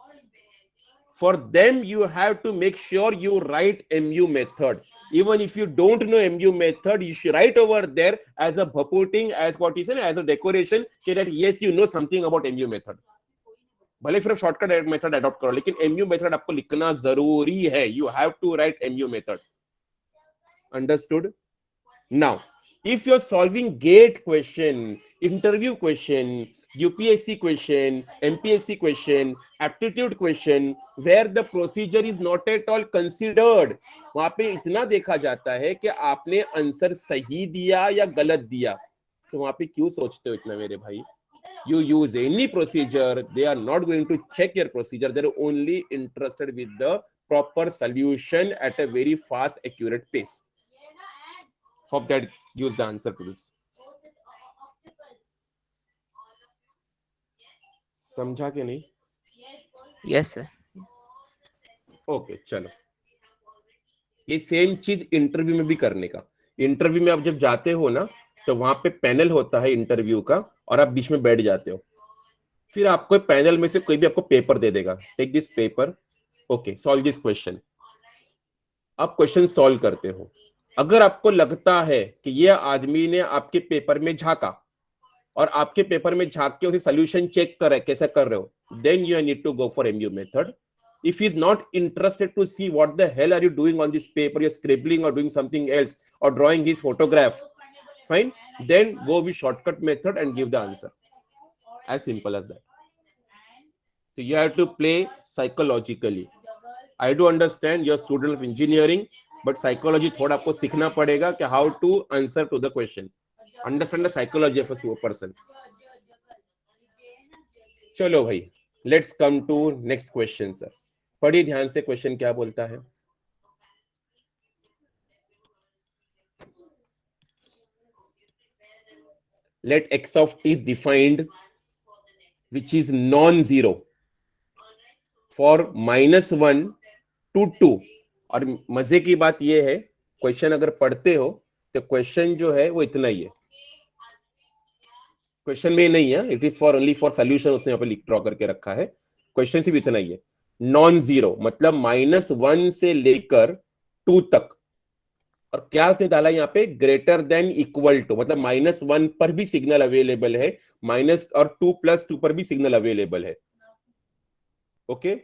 For them, you have to make sure you write MU method. Even if you don't know MU method, you should write over there as a bhaputing, as what is as a decoration, that yes, you know something about MU method. भले फिर shortcut method adopt करो, लेकिन MU method आपको लिखना जरूरी है. You have to write MU method. Understood? Now, if you're solving GATE question, interview question, UPSC question, MPSC question, aptitude question, where the procedure is not at all considered, वहां पे इतना देखा जाता है कि आपने आंसर सही दिया या गलत दिया. तो वहां पे क्यों सोचते हो इतना मेरे भाई? You use any procedure, they are not going to check your procedure. They're only interested with the proper solution at a very fast, accurate pace. Hope that gives the answer to this. समझा के नहीं? Yes sir. Okay चलो, ये same चीज interview में भी करने का. इंटरव्यू में आप जब जाते हो ना, तो वहां पे पैनल होता है इंटरव्यू का, और आप बीच में बैठ जाते हो. फिर आपको पैनल में से कोई भी आपको पेपर दे देगा. Take this paper, okay, solve this question. आप क्वेश्चन सॉल्व करते हो. अगर आपको लगता है कि ये आदमी ने आपके पेपर में झांका और आपके पेपर में झांक के उसे सोल्यूशन चेक कर रहा है, कैसे कर रहे हो, then you need to go for MU method. If he is not interested to see what the hell are you doing on this paper, you're scribbling or doing something else or drawing his photograph, fine, then go with shortcut method and give the answer. As simple as that. So you have to play psychologically. I do understand you're a student of engineering, but psychology थोड़ा आपको सीखना पड़ेगा कि how to answer to the question. Understand the psychology of a person. चलो भाई, let's come to next question, sir. पढ़िए ध्यान से, क्वेश्चन क्या बोलता है. Let x of t is defined which is non-zero for -1 to 2. और मजे की बात यह है, क्वेश्चन अगर पढ़ते हो तो क्वेश्चन जो है वो इतना ही है. क्वेश्चन में नहीं है, it is for only for solution, उसने यहाँ पे ड्रॉ करके रखा है. क्वेश्चन सिर्फ इतना ही है. नॉन जीरो मतलब -1 से लेकर 2 तक. और क्या उसने डाला यहाँ पे, ग्रेटर देन इक्वल टू, मतलब -1 पर भी सिग्नल अवेलेबल है, माइनस और 2+2 पर भी सिग्नल अवेलेबल है. Okay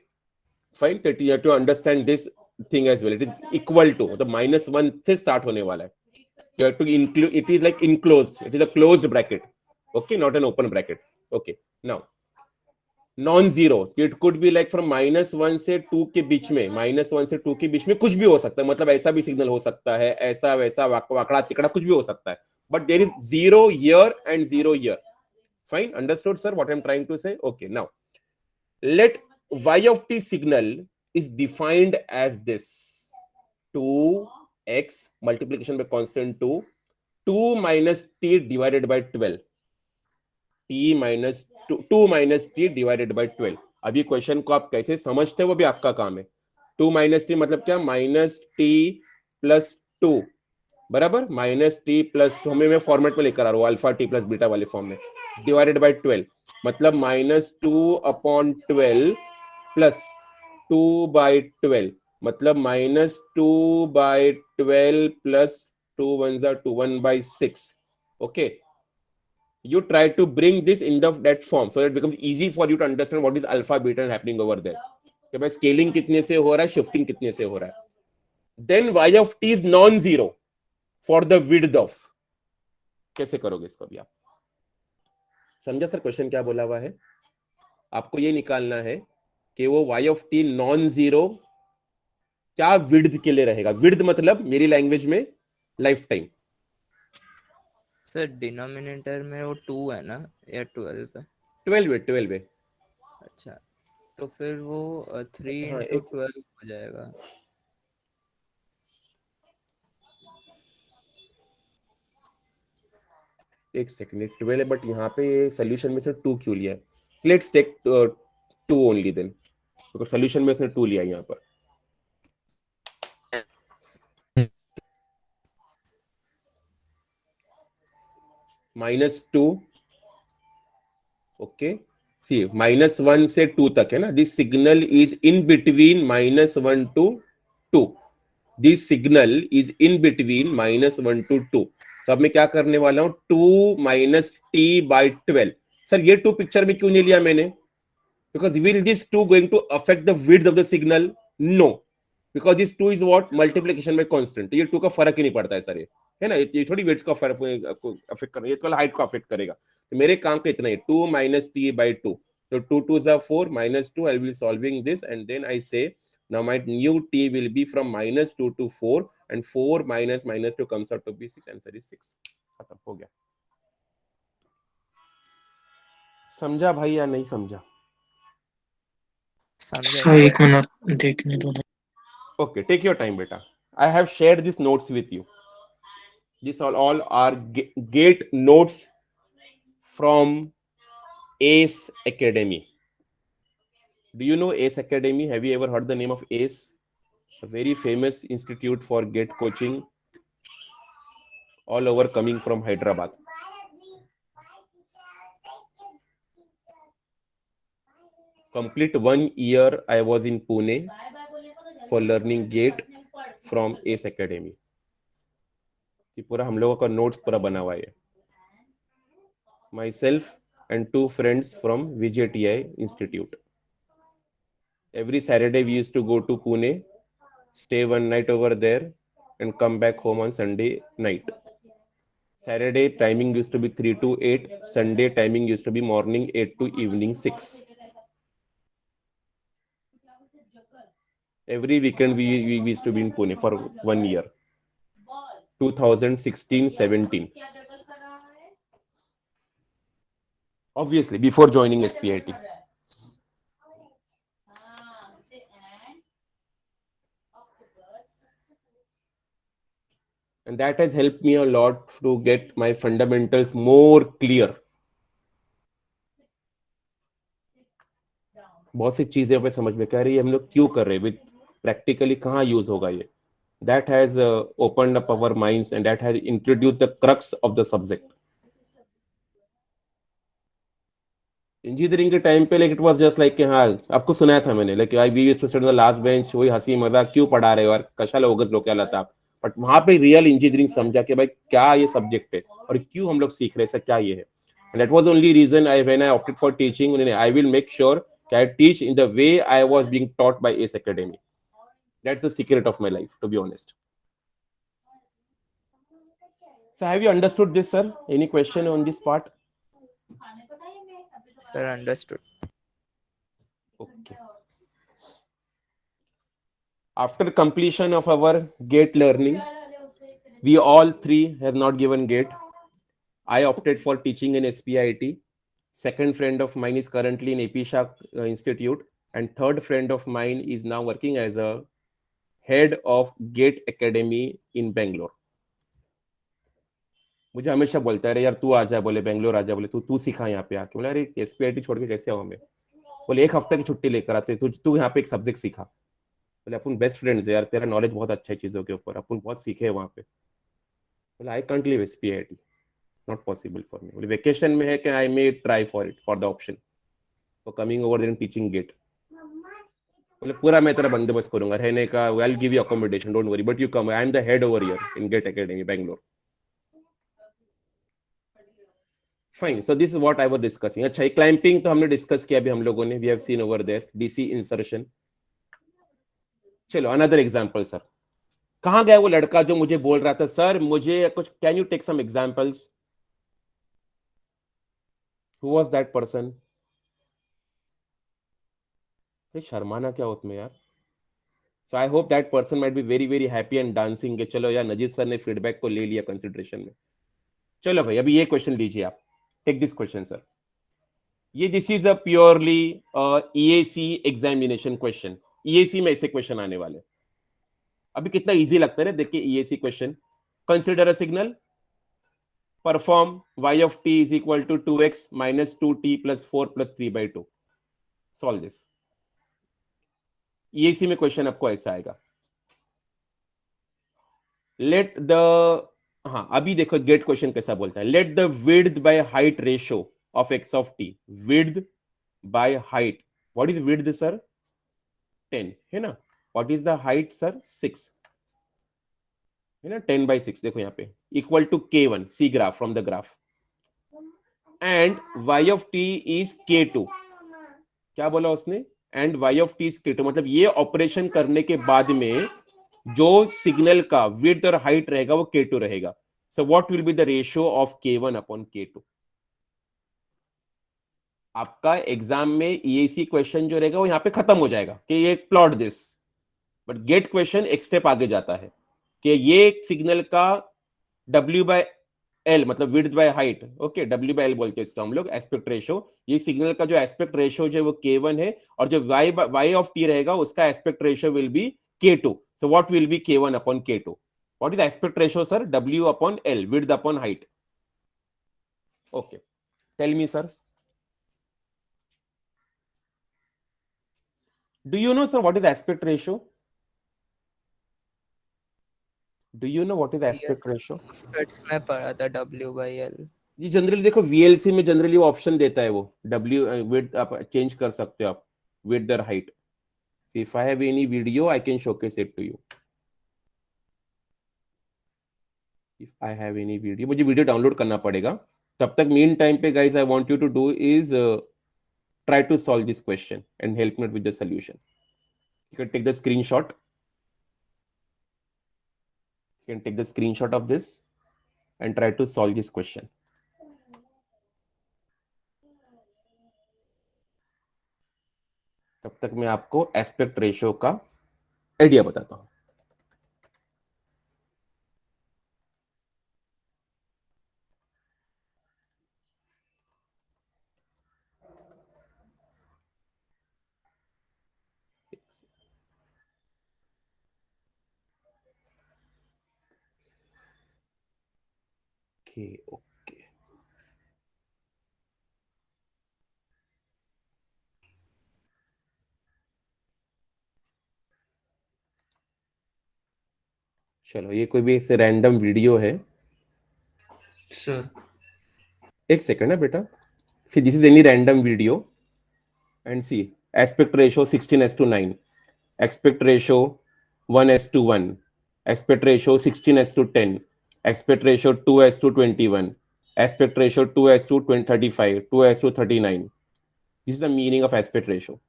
fine, you have to understand this thing as well. It is equal to, मतलब -1 से स्टार्ट होने वाला है. You have to include, it is like enclosed, it is a closed bracket. Okay, not an open bracket. Okay, now non-zero, it could be like from -1 से 2 के बीच में, -1 से 2 के बीच में कुछ भी हो सकता है. मतलब ऐसा भी सिग्नल हो सकता है, ऐसा वैसा वाकड़ा तिकड़ा कुछ भी हो सकता है. But there is 0 here and 0 here. Fine, understood, sir? What I'm trying to say? Okay, now let y of t signal is defined as this: 2x multiplication by constant 2 minus t divided by 12. t minus 2 minus t divided by 12. अभी question को आप कैसे समझते हो वो भी आपका काम है. 2 minus t मतलब क्या, -t plus 2 बराबर -t+2, हमें मैं फॉर्मेट में लेकर आ रहा हूँ अल्फा t plus बीटा वाले फॉर्म में, डिवाइडेड बाय 12 मतलब -2/12 प्लस 2/12 मतलब -2/12 plus 2 1s are 2, 1/6. Okay, you try to bring this in that form so that it becomes easy for you to understand what is alpha beta happening over there. कि भाई scaling कितने से हो रहा है, shifting कितने से हो रहा है. Then y of t is non-zero for the width of. कैसे करोगे इसको अभी आप समझा सर? क्वेश्चन क्या बोला हुआ है, आपको ये निकालना है कि वो y of t non-zero क्या विड्थ के लिए रहेगा. विड्थ मतलब मेरी लैंग्वेज में लाइफ टाइम. सर डिनोमिनेटर में वो 2 है ना, या 12 है? 12 है. अच्छा, तो फिर वो 3 हाँ, into 12 हो जाएगा. एक सेकंड, 12 है बट यहाँ पे सोल्यूशन में से 2 क्यों लिया है? Let's take 2 only then, because solution में से 2 लिया है यहाँ पर. -2, ओके, सी -1 से 2 तक है ना. This signal is in between -1 to 2. This signal is in between -1 to 2. तो अब मैं क्या करने वाला हूं, 2 minus t/12. सर ये 2 पिक्चर में क्यों नहीं लिया मैंने? Because will this 2 going to affect the width of the signal? No, because this 2 is what, multiplication by constant. ये 2 का फर्क ही नहीं पड़ता है सर, ये है ना. ये थोड़ी वेट का फर्क अफेक्ट कर, ये तो हाइट को अफेक्ट करेगा. तो मेरे काम का इतना ही, 2 minus t/2. तो 2 2s are 4, -2. I will be solving this and then I say now my new t will be from -2 to 4 and 4 minus -2 comes out to be 6. Answer is 6. खत्म हो गया. समझा भाई या नहीं समझा? समझा सर सर। 1 मिनट देखने दो ना। Okay, take your time, beta. I have shared these notes with you. These all are gate notes from ACE Academy. Do you know ACE Academy? Have you ever heard the name of ACE? A very famous institute for gate coaching, all over coming from Hyderabad. Complete 1 year I was in Pune for learning gate from ACE Academy. ये पूरा हम लोगों का notes पूरा बना हुआ है. Myself and 2 friends from VJTI Institute. Every Saturday we used to go to Pune, stay one night over there, and come back home on Sunday night. Saturday timing used to be 3 to 8. Sunday timing used to be morning 8 to evening 6. Every weekend we used to be in Pune for 1 year. 2016-17. Obviously, before joining SPIT. And that has helped me a lot to get my fundamentals more clear. बहुत सी चीजें पे समझ में कह रही है हम लोग क्यों कर रहे हैं, विद प्रैक्टिकली कहाँ यूज होगा ये. That has opened up our minds and that has introduced the crux of the subject. Engineering के टाइम पे like it was just like कि हाँ आपको सुनाया था मैंने like I we used to sit on the last bench, वही हंसी मजाक क्यों पढ़ा रहे हो यार कशाला ओगस लो क्या लाता आप. बट वहां पे रियल इंजीनियरिंग समझा कि भाई क्या ये सब्जेक्ट है और क्यों हम लोग सीख रहे हैं, क्या ये है. And that was only reason I when I opted for teaching, I will make sure कि I teach in the way I was being taught by S academy. That's the secret of my life, to be honest. So have you understood this, sir? Any question on this part? Sir, understood. Okay. After completion of our GATE learning, we all three have not given GATE. I opted for teaching in SPIT. Second friend of mine is currently in AP Shah Institute. And third friend of mine is now working as a head of GATE Academy in Bangalore. मुझे हमेशा बोलता है अरे यार तू आ जा, बोले बेंगलोर आ जा, बोले तू सिखा यहाँ पे आके. बोला अरे SPIT छोड़ के कैसे आऊँ मैं. बोले 1 हफ्ते की छुट्टी लेकर आते, तू यहाँ पे एक सब्जेक्ट सीखा. बोले अपन बेस्ट फ्रेंड्स है यार, तेरा नॉलेज बहुत अच्छा है चीजों के ऊपर, अपन बहुत सीखे हैं वहाँ पे. बोले I can't leave SPIT, not possible for me. बोले वेकेशन में है कि I may try for it for the option for coming over there and teaching GATE. बोले पूरा मैं तेरा बंदोबस्त करूंगा रहने का, I will give you accommodation, don't worry, but you come, I am the head over here in GATE academy Bangalore. Fine, so this is what I was discussing. अच्छा, ये क्लाइंबिंग तो हमने डिस्कस किया अभी हम लोगों ने, we have seen over there DC insertion. चलो अनदर एग्जांपल सर. कहां गया वो लड़का जो मुझे बोल रहा था सर मुझे कुछ, can you take some examples? Who was that person? शर्माना क्या उसमें यार. So I hope that person might be very very happy and dancing. चलो यार नजीद सर ने फीडबैक को ले लिया कंसिडरेशन में. चलो भाई अभी ये क्वेश्चन लीजिए आप. Take this question sir. ये this is a purely EAC examination question. EAC में ऐसे क्वेश्चन आने वाले. अभी कितना इजी लगता है ना, देखिए EAC question. Consider a signal, perform y of t is equal to 2x minus 2t plus 4 plus 3/2. Solve this. EAC में क्वेश्चन आपको ऐसा आएगा. लेट द, हाँ अभी देखो गेट क्वेश्चन कैसा बोलता है. Let the width by height ratio of x of t. Width by height, what is width sir? 10 है ना. What is the height sir? 6 है ना. 10/6 देखो यहाँ पे equal to K1. See graph from the graph. And y of t is K2. क्या बोला उसने? And y of t is K2. मतलब ये ऑपरेशन करने के बाद में जो सिग्नल का विड्थ और हाइट रहेगा वो K2 रहेगा. सो what will be the ratio of K1 upon K2? आपका एग्जाम में EAC क्वेश्चन जो रहेगा वो यहां पे खत्म हो जाएगा कि ये plot this. But get question एक स्टेप आगे जाता है कि ये सिग्नल का W/L एल मतलब width by height, okay, W by L बोलते हैं इसको हम लोग एस्पेक्ट रेशो। ये सिग्नल का जो एस्पेक्ट रेशो जो है वो K1 है, और जो y ऑफ t रहेगा उसका aspect ratio will be K2। So what will be K1 upon K2? What is aspect ratio sir? W upon L, width upon height. Okay, tell me sir, do you know sir what is aspect ratio? Do you know what is aspect ratio? MOSFETs में पढ़ा था W/L। ये generally देखो VLC में generally वो option देता है, वो W विड्थ आप चेंज कर सकते हो आप, विड्थ और height. If I have any video I can showcase it to you. If I have any video, मुझे वीडियो डाउनलोड करना पड़ेगा। तब तक मीन टाइम पे guys I want you to do is try to solve this question and help me with the solution. You can take the screenshot. You can take the screenshot of this and try to solve this question. तब तक मैं आपको aspect ratio का idea बताता हूं। Okay, चलो ये कोई भी एक रैंडम वीडियो है। सर एक सेकंड है बेटा, see this is any random video and see aspect ratio 16:9, aspect ratio 1:1, aspect ratio 16:10, aspect ratio 2:21, aspect ratio 2:35, 2:39. This is the meaning of aspect ratio.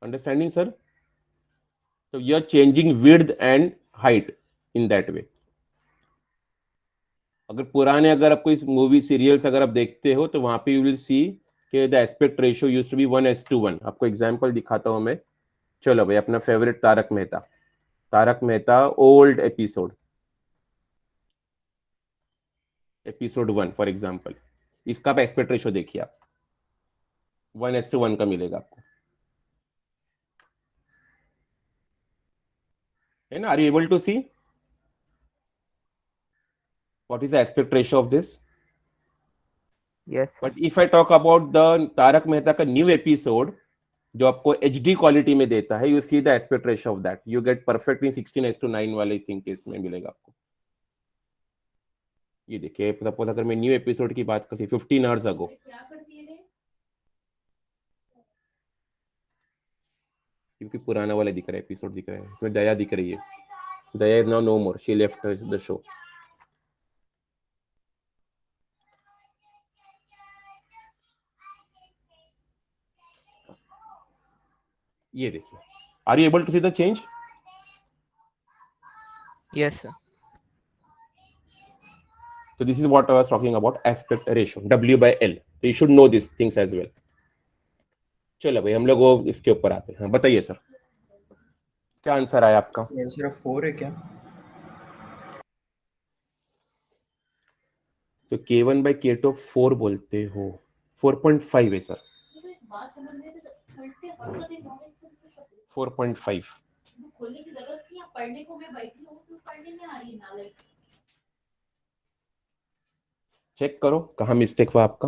Understanding, sir? So you are changing width and height in that way. अगर आप कोई movie serials अगर आप देखते हो तो वहां पे यू विल सी कि the aspect ratio used to be 1:1। आपको एग्जांपल दिखाता हूं मैं। चलो भाई, अपना favourite Tarak Mehta old episode 1 for example, इसका आप एस्पेक्ट रेशियो देखिए, आप 1:1 का मिलेगा आपको, है ना? Are you able to see what is the aspect ratio of this? Yes but if I talk about the Tarak Mehta का न्यू एपिसोड जो आपको HD क्वालिटी में देता है, you see the aspect ratio of that, you get perfectly 16:9 वाले think इसमें मिलेगा आपको। ये देखिए, सपोज अगर मैं न्यू एपिसोड की बात करती 15 आवर्स अगो, क्योंकि पुराना वाला दिख रहा है, एपिसोड दिख रहा है, इसमें दया दिख रही है। Daya is now no more, she left the show. ये देखिए, are you able to see the change? Yes sir. So this is what I was talking about, aspect ratio, W/L. So you should know these things as well. चलो भाई, हम लोग वो इसके ऊपर आते हैं। बताइए सर, क्या आंसर आया आपका? आंसर 4 है क्या? तो K1/K2 4 बोलते हो, 4.5 है सर, 4.5। चेक करो कहाँ मिस्टेक हुआ आपका।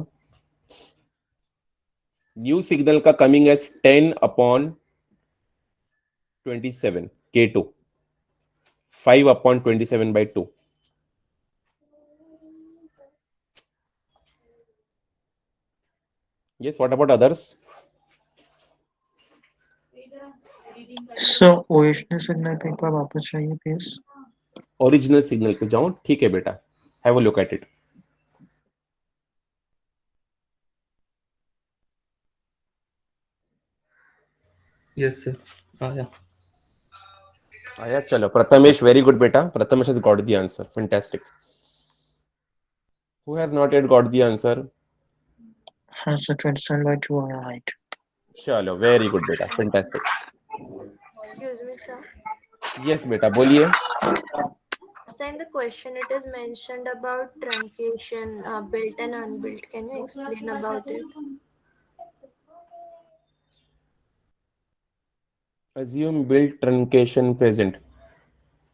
न्यू सिग्नल का coming as 10/27 K2, 5/27/2। Yes, what about others? Sir original signal पे एक बार वापस जाइए प्लीज। ओरिजिनल सिग्नल पे जाऊं? ठीक है बेटा, have a look at it. Yes sir, आया? चलो प्रथमेश, वेरी गुड बेटा, Prathamesh has got the answer, fantastic. Who has not yet got the answer? हाँ सर 27/2 आया हाइट। चलो वेरी गुड बेटा, fantastic. Excuse me, sir. Yes बेटा, बोलिए। So in the question it is mentioned about truncation, built and unbuilt. Can you explain about it? Assume built truncation present.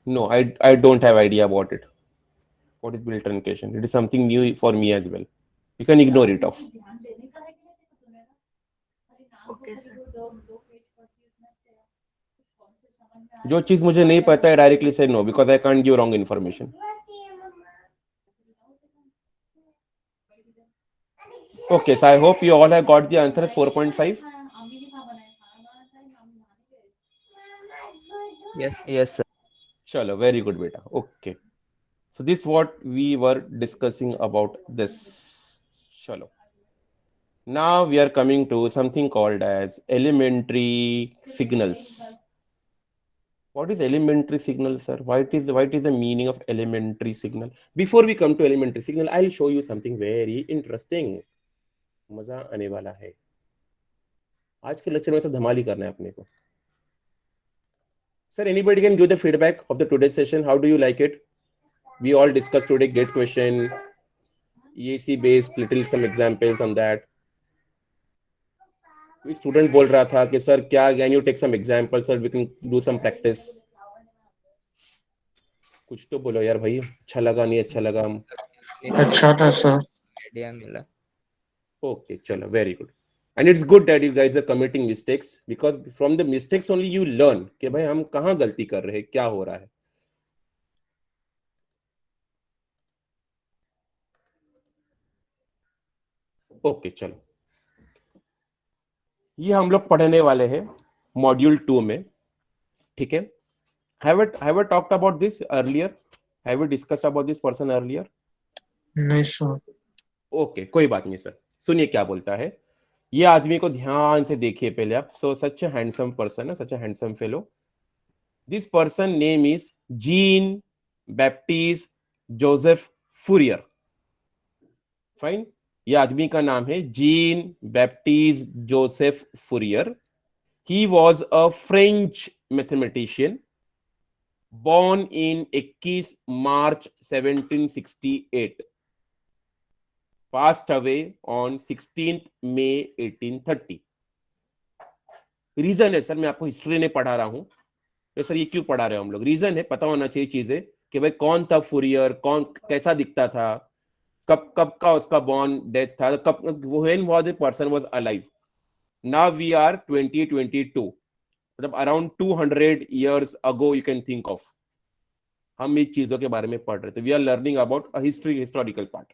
No, I don't have idea about it. What is built truncation? It is something new for me as well. You can ignore it off. Okay, sir. जो चीज मुझे नहीं पता है directly से no because I can't give wrong information. Okay, so I hope you all have got the answer as 4.5. Yes. Yes, sir. Chalo, very good beta. Okay. So this is what we were discussing about this. Chalo. Now we are coming to something called as elementary signals. What is elementary signal, sir? What is the meaning of elementary signal? Before we come to elementary signal, I'll show you something very interesting. मजा आने वाला है. आज के lecture में सब धमाल ही करना है अपने को. Sir, anybody can give the feedback of the today's session. How do you like it? We all discussed today gate question, EAC based, little some examples on that. एक स्टूडेंट बोल रहा था कि सर क्या can you take some example sir we can do some practice. कुछ तो बोलो यार भाई. अच्छा लगा नहीं अच्छा लगा. अच्छा था सर. आइडिया मिला. Okay, chalo, very good. And it's good that you guys are committing mistakes because from the mistakes only you learn कि भाई हम कहाँ गलती कर रहे हैं, क्या हो रहा है. Okay, चलो. ये हम लोग पढ़ने वाले हैं मॉड्यूल 2 में. ठीक है. Have I talked about this earlier? Have we discussed about this person earlier? नहीं सर. Okay, कोई बात नहीं सर. सुनिए क्या बोलता है. ये आदमी को ध्यान से देखिए पहले आप. सो सच अ हैंडसम पर्सन है, such a handsome fellow. This person name is Jean Baptiste Joseph Fourier. Fine. ये आदमी का नाम है Jean Baptiste Joseph Fourier. He was a French mathematician born in 21 March 1768. Passed away on 16th May 1830. Reason है sir, मैं आपको history नहीं पढ़ा रहा हूं तो सर ये क्यों पढ़ा रहे हो हम लोग. रीजन है, पता होना चाहिए चीजें कि भाई कौन था फूरियर, कौन कैसा दिखता था, कब कब का उसका बॉर्न डेथ था, कब when was the person was alive. Now we are 2022, मतलब around 200 years ago you can think of. हम इस चीजों के बारे में पढ़ रहे थे. We are learning about historical part.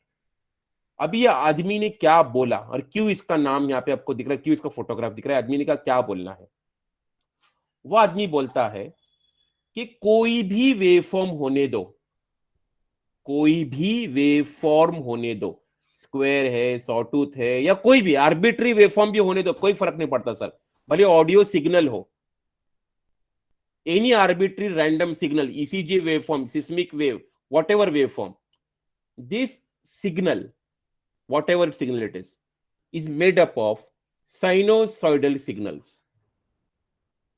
अभी ये आदमी ने क्या बोला और क्यों इसका नाम यहाँ पे आपको दिख रहा है, क्यों इसका फोटोग्राफ दिख रहा है, आदमी ने का क्या बोलना है. वो आदमी बोलता है कि कोई भी वेवफॉर्म होने दो, कोई भी वेवफॉर्म होने दो, स्क्वायर है, सॉटूथ है या कोई भी आर्बिट्री वेवफॉर्म भी होने दो, कोई फर्क नहीं पड़ता सर. भले ऑडियो सिग्नल हो, any arbitrary random signal, ECG waveform, seismic wave, whatever waveform, this signal, whatever signal it is made up of sinusoidal signals.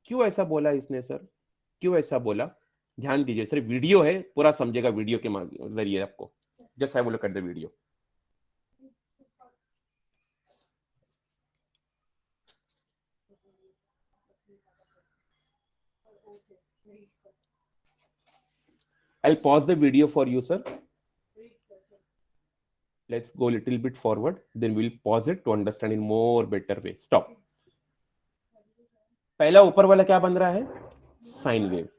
क्यों ऐसा बोला इसने सर, क्यों ऐसा बोला? ध्यान दीजिए सर, वीडियो है, पूरा समझेगा वीडियो के जरिए आपको. Just have a look at the video. I'll pause the video for you, sir. Let's go a little bit forward. Then we'll pause it to understand in more better way. Stop. पहला ऊपर वाला क्या बन रहा है? Sine wave.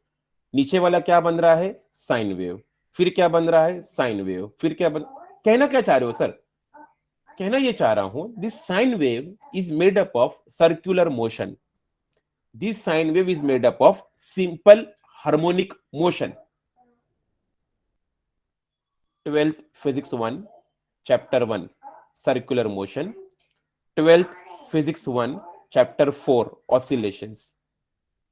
नीचे वाला क्या बन रहा है? Sine wave. फिर क्या बन रहा है? Sine wave. फिर क्या कहना क्या चाह रहे हो सर? कहना ये चाह रहा हूं, this sine wave is made up of circular motion. This sine wave is made up of simple harmonic motion. 12th physics 1 chapter 1 circular motion, 12th physics 1 chapter 4 oscillations.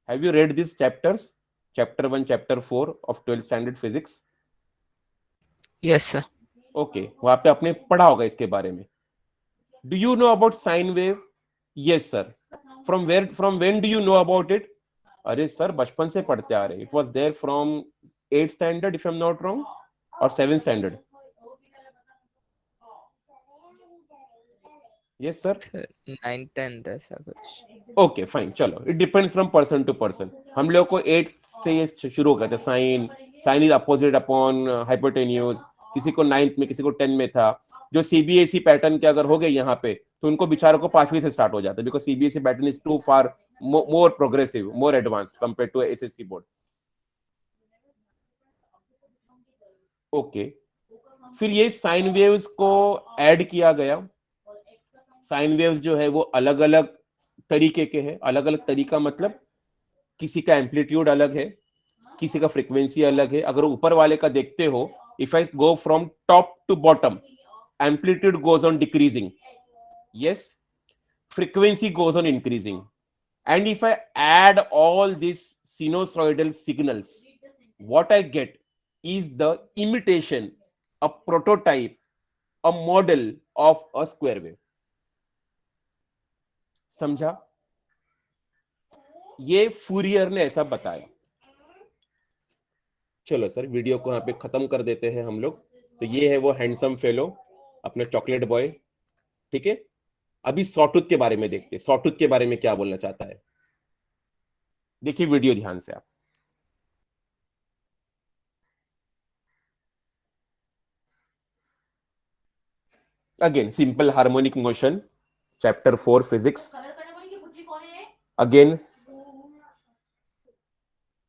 Have you read these chapters, chapter 1 chapter 4 of 12th standard physics? Yes sir. Okay, वहां पे आपने पढ़ा होगा इसके बारे में. Do you know about sine wave? Yes sir. From when do you know about it? अरे sir बचपन से पढ़ते आ रहे. It was there from 8th standard if I'm not wrong, or 7th standard. Yes sir. 9th 10th ऐसा कुछ. Okay fine, चलो it depends from person to person. हम लोग को 8 से ये शुरू हो गया था. Sine is opposite upon hypotenuse. किसी को 9th में, किसी को 10 में था. जो सीबीएसई पैटर्न के अगर हो गए यहाँ पे, तो उनको बेचारों को 5वीं से स्टार्ट हो जाता है, because CBSE pattern is too far more progressive, more advanced compare to SSC board. Okay, फिर ये साइन वेव्स को ऐड किया गया. साइन वेव्स जो है वो अलग अलग तरीके के हैं. अलग अलग तरीका मतलब किसी का एम्पलीट्यूड अलग है, किसी का फ्रीक्वेंसी अलग है. अगर ऊपर वाले का देखते हो, if I go from top to bottom, amplitude goes on decreasing, yes, frequency goes on increasing, and if I add all these sinusoidal signals, what I get is the imitation, a prototype, a model of a square wave. समझा? ये Fourier ने ऐसा बताया. चलो sir, video को यहाँ पे खत्म कर देते हैं हम लोग. तो ये है वो हैंडसम फेलो, अपना चॉकलेट बॉय. ठीक है, अभी सॉटूथ के बारे में देखते हैं. सॉटूथ के बारे में क्या बोलना चाहता है, देखिए वीडियो ध्यान से आप. Again simple harmonic motion, chapter 4 physics. Again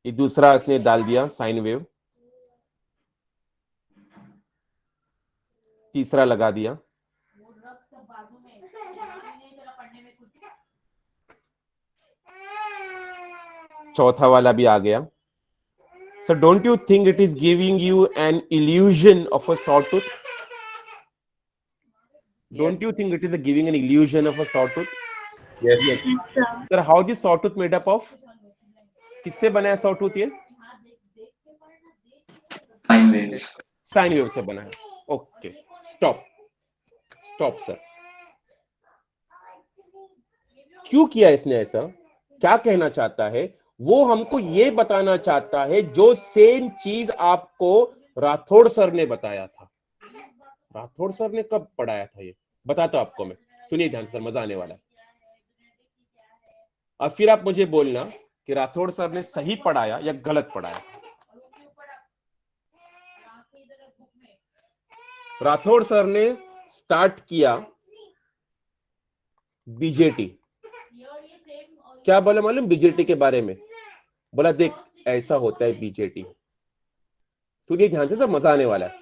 ये दूसरा इसने डाल दिया साइन वेव. तीसरा लगा दिया. चौथा वाला भी आ गया. So don't you think it is giving you an illusion of a sawtooth? Don't you think it is giving an illusion of a sawtooth? Yes. Sir, how is sawtooth made up of? किससे बना है sawtooth ये? Sine waves. Sine wave से बना है. Okay, stop sir. क्यों किया इसने ऐसा? क्या कहना चाहता है? वो हमको ये बताना चाहता है जो सेम चीज आपको राठौड़ सर ने बताया था. राठौड़ सर ने कब पढ़ाया था ये, बताता हूं आपको मैं. सुनिए ध्यान से सर, मजा आने वाला है. अब फिर आप मुझे बोलना कि राठौड़ सर ने सही पढ़ाया या गलत पढ़ाया. राठौड़ सर ने स्टार्ट किया बीजेटी. क्या बोला मालूम बीजेटी के बारे में? बोला देख ऐसा होता है बीजेटी. सुनिए ध्यान से सर, मजा आने वाला है.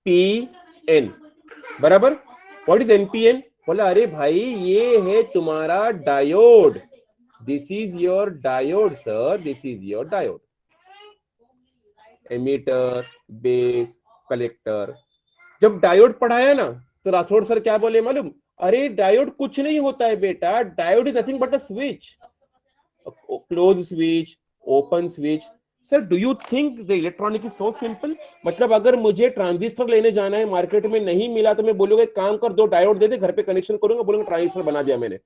NPN बराबर. What is NPN? बोला अरे भाई ये है तुम्हारा diode. This is your diode sir, this is your diode. Emitter, base, collector. जब डायोड पढ़ाया ना तो राठौड़ सर क्या बोले मालूम? अरे डायोड कुछ नहीं होता है बेटा, diode is nothing but a switch, close switch, open switch. Sir do you think the electronic is so simple? मतलब अगर मुझे ट्रांजिस्टर लेने जाना है, मार्केट में नहीं मिला, तो मैं बोलूंगा एक काम कर, 2 डायोड दे दे, घर पे कनेक्शन करूंगा, बोलूंगा ट्रांजिस्टर बना दिया मैंने.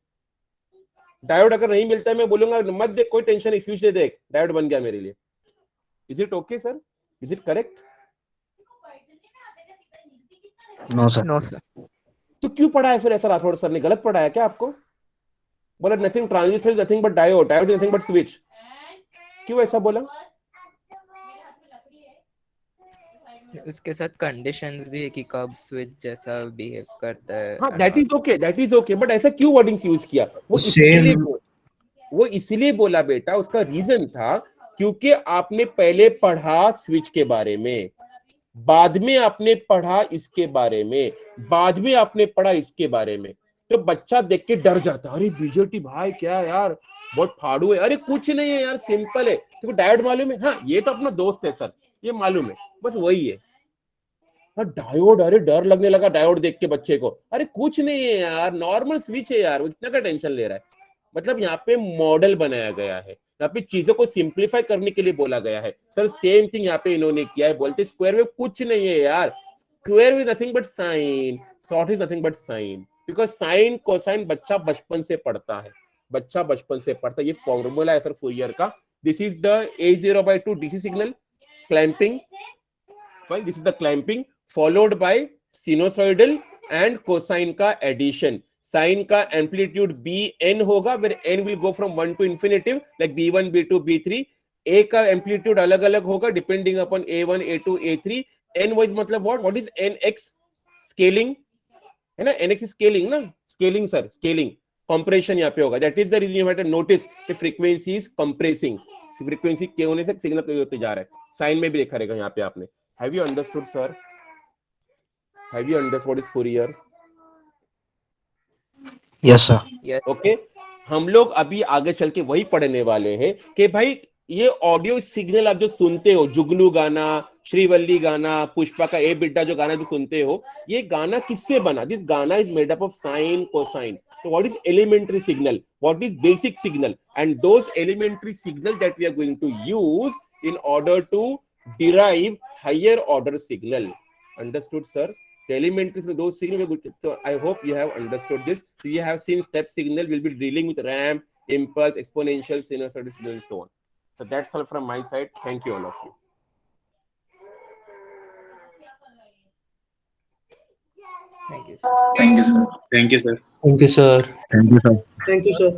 डायोड अगर नहीं मिलता है मैं बोलूंगा मत दे, कोई टेंशन नहीं, स्विच दे दे, डायोड बन गया मेरे लिए. Is it okay sir? Is it correct? No sir. No sir. तो क्यों पढ़ा है फिर ऐसा राठौड़ सर ने? गलत पढ़ाया क्या आपको? बोला nothing, transistor is nothing but diode, diode is nothing but switch. क्यों ऐसा बोला? उसके साथ कंडीशंस भी है कि कब स्विच जैसा बिहेव करता है. हाँ दैट इज ओके बट ऐसा क्यों वर्डिंग्स यूज किया? वो इसीलिए बोला बेटा, उसका रीजन था क्योंकि आपने पहले पढ़ा स्विच के बारे में, बाद में आपने पढ़ा इसके बारे में, बाद में आपने पढ़ा इसके बारे में. तो बच्चा देख के डर जाता, अरे बीजेटी भाई क्या यार बहुत फाड़ू है. अरे कुछ नहीं है यार, सिंपल है. क्योंकि डायोड मालूम है? हाँ ये तो अपना दोस्त है सर, ये मालूम है, बस वही है. हाँ डायोड, अरे डर लगने लगा डायोड देख के बच्चे को. अरे कुछ नहीं है यार, नॉर्मल स्विच है यार, इतना का टेंशन ले रहा है. मतलब यहाँ पे मॉडल बनाया गया है, यहाँ पे चीजों को सिंप्लीफाई करने के लिए बोला गया है. सर सेम थिंग यहाँ पे इन्होंने किया है. बोलते स्क्वायर वेव कुछ नहीं है यार, square wave is nothing but sine, sawtooth is nothing but sine. Because sine cosine बच्चा बचपन से पढ़ता है, बच्चा बचपन से पढ़ता है. ये फॉर्मूला है सर फूरियर का, This is the A0/2 DC signal clamping. Fine. This is the clamping followed by sinusoidal and cosine का addition. Sine का amplitude Bn होगा, where n will go from 1 to infinitive, like B1, B2, B3. A का amplitude अलग अलग होगा depending upon A1, A2, A3. N wise मतलब what? What is nx? Scaling है ना, nx is scaling ना, scaling sir, scaling. Compression यहाँ पे होगा. That is the reason you have to notice the frequency is compressing. Frequency के होने से सिग्नल कहीं होते जा रहा है. Sine में भी देखा रहेगा यहाँ पे आपने. Have you understood, sir? Have you understood what is Fourier? Yes, sir. Yes. Okay. हम लोग अभी आगे चल के वही पढ़ने वाले हैं कि भाई ये ऑडियो सिग्नल आप जो सुनते हो, जुगनू गाना, श्रीवल्ली गाना, पुष्पा का ए बिड्डा जो गाना भी सुनते हो, ये गाना किससे बना? दिस गाना is made up of sine, cosine. So what is elementary signal? What is basic signal? And those elementary signal that we are going to use in order to derive higher order signal. Understood, sir? The elementary signal, those signal. So I hope you have understood this. So you have seen step signal. We'll be dealing with ramp, impulse, exponential, sinusoidal signal, and so on. So that's all from my side. Thank you, all of you. Thank you, sir. Thank you, sir. Thank you, sir. Thank you, sir. Thank you, sir. Thank you, sir.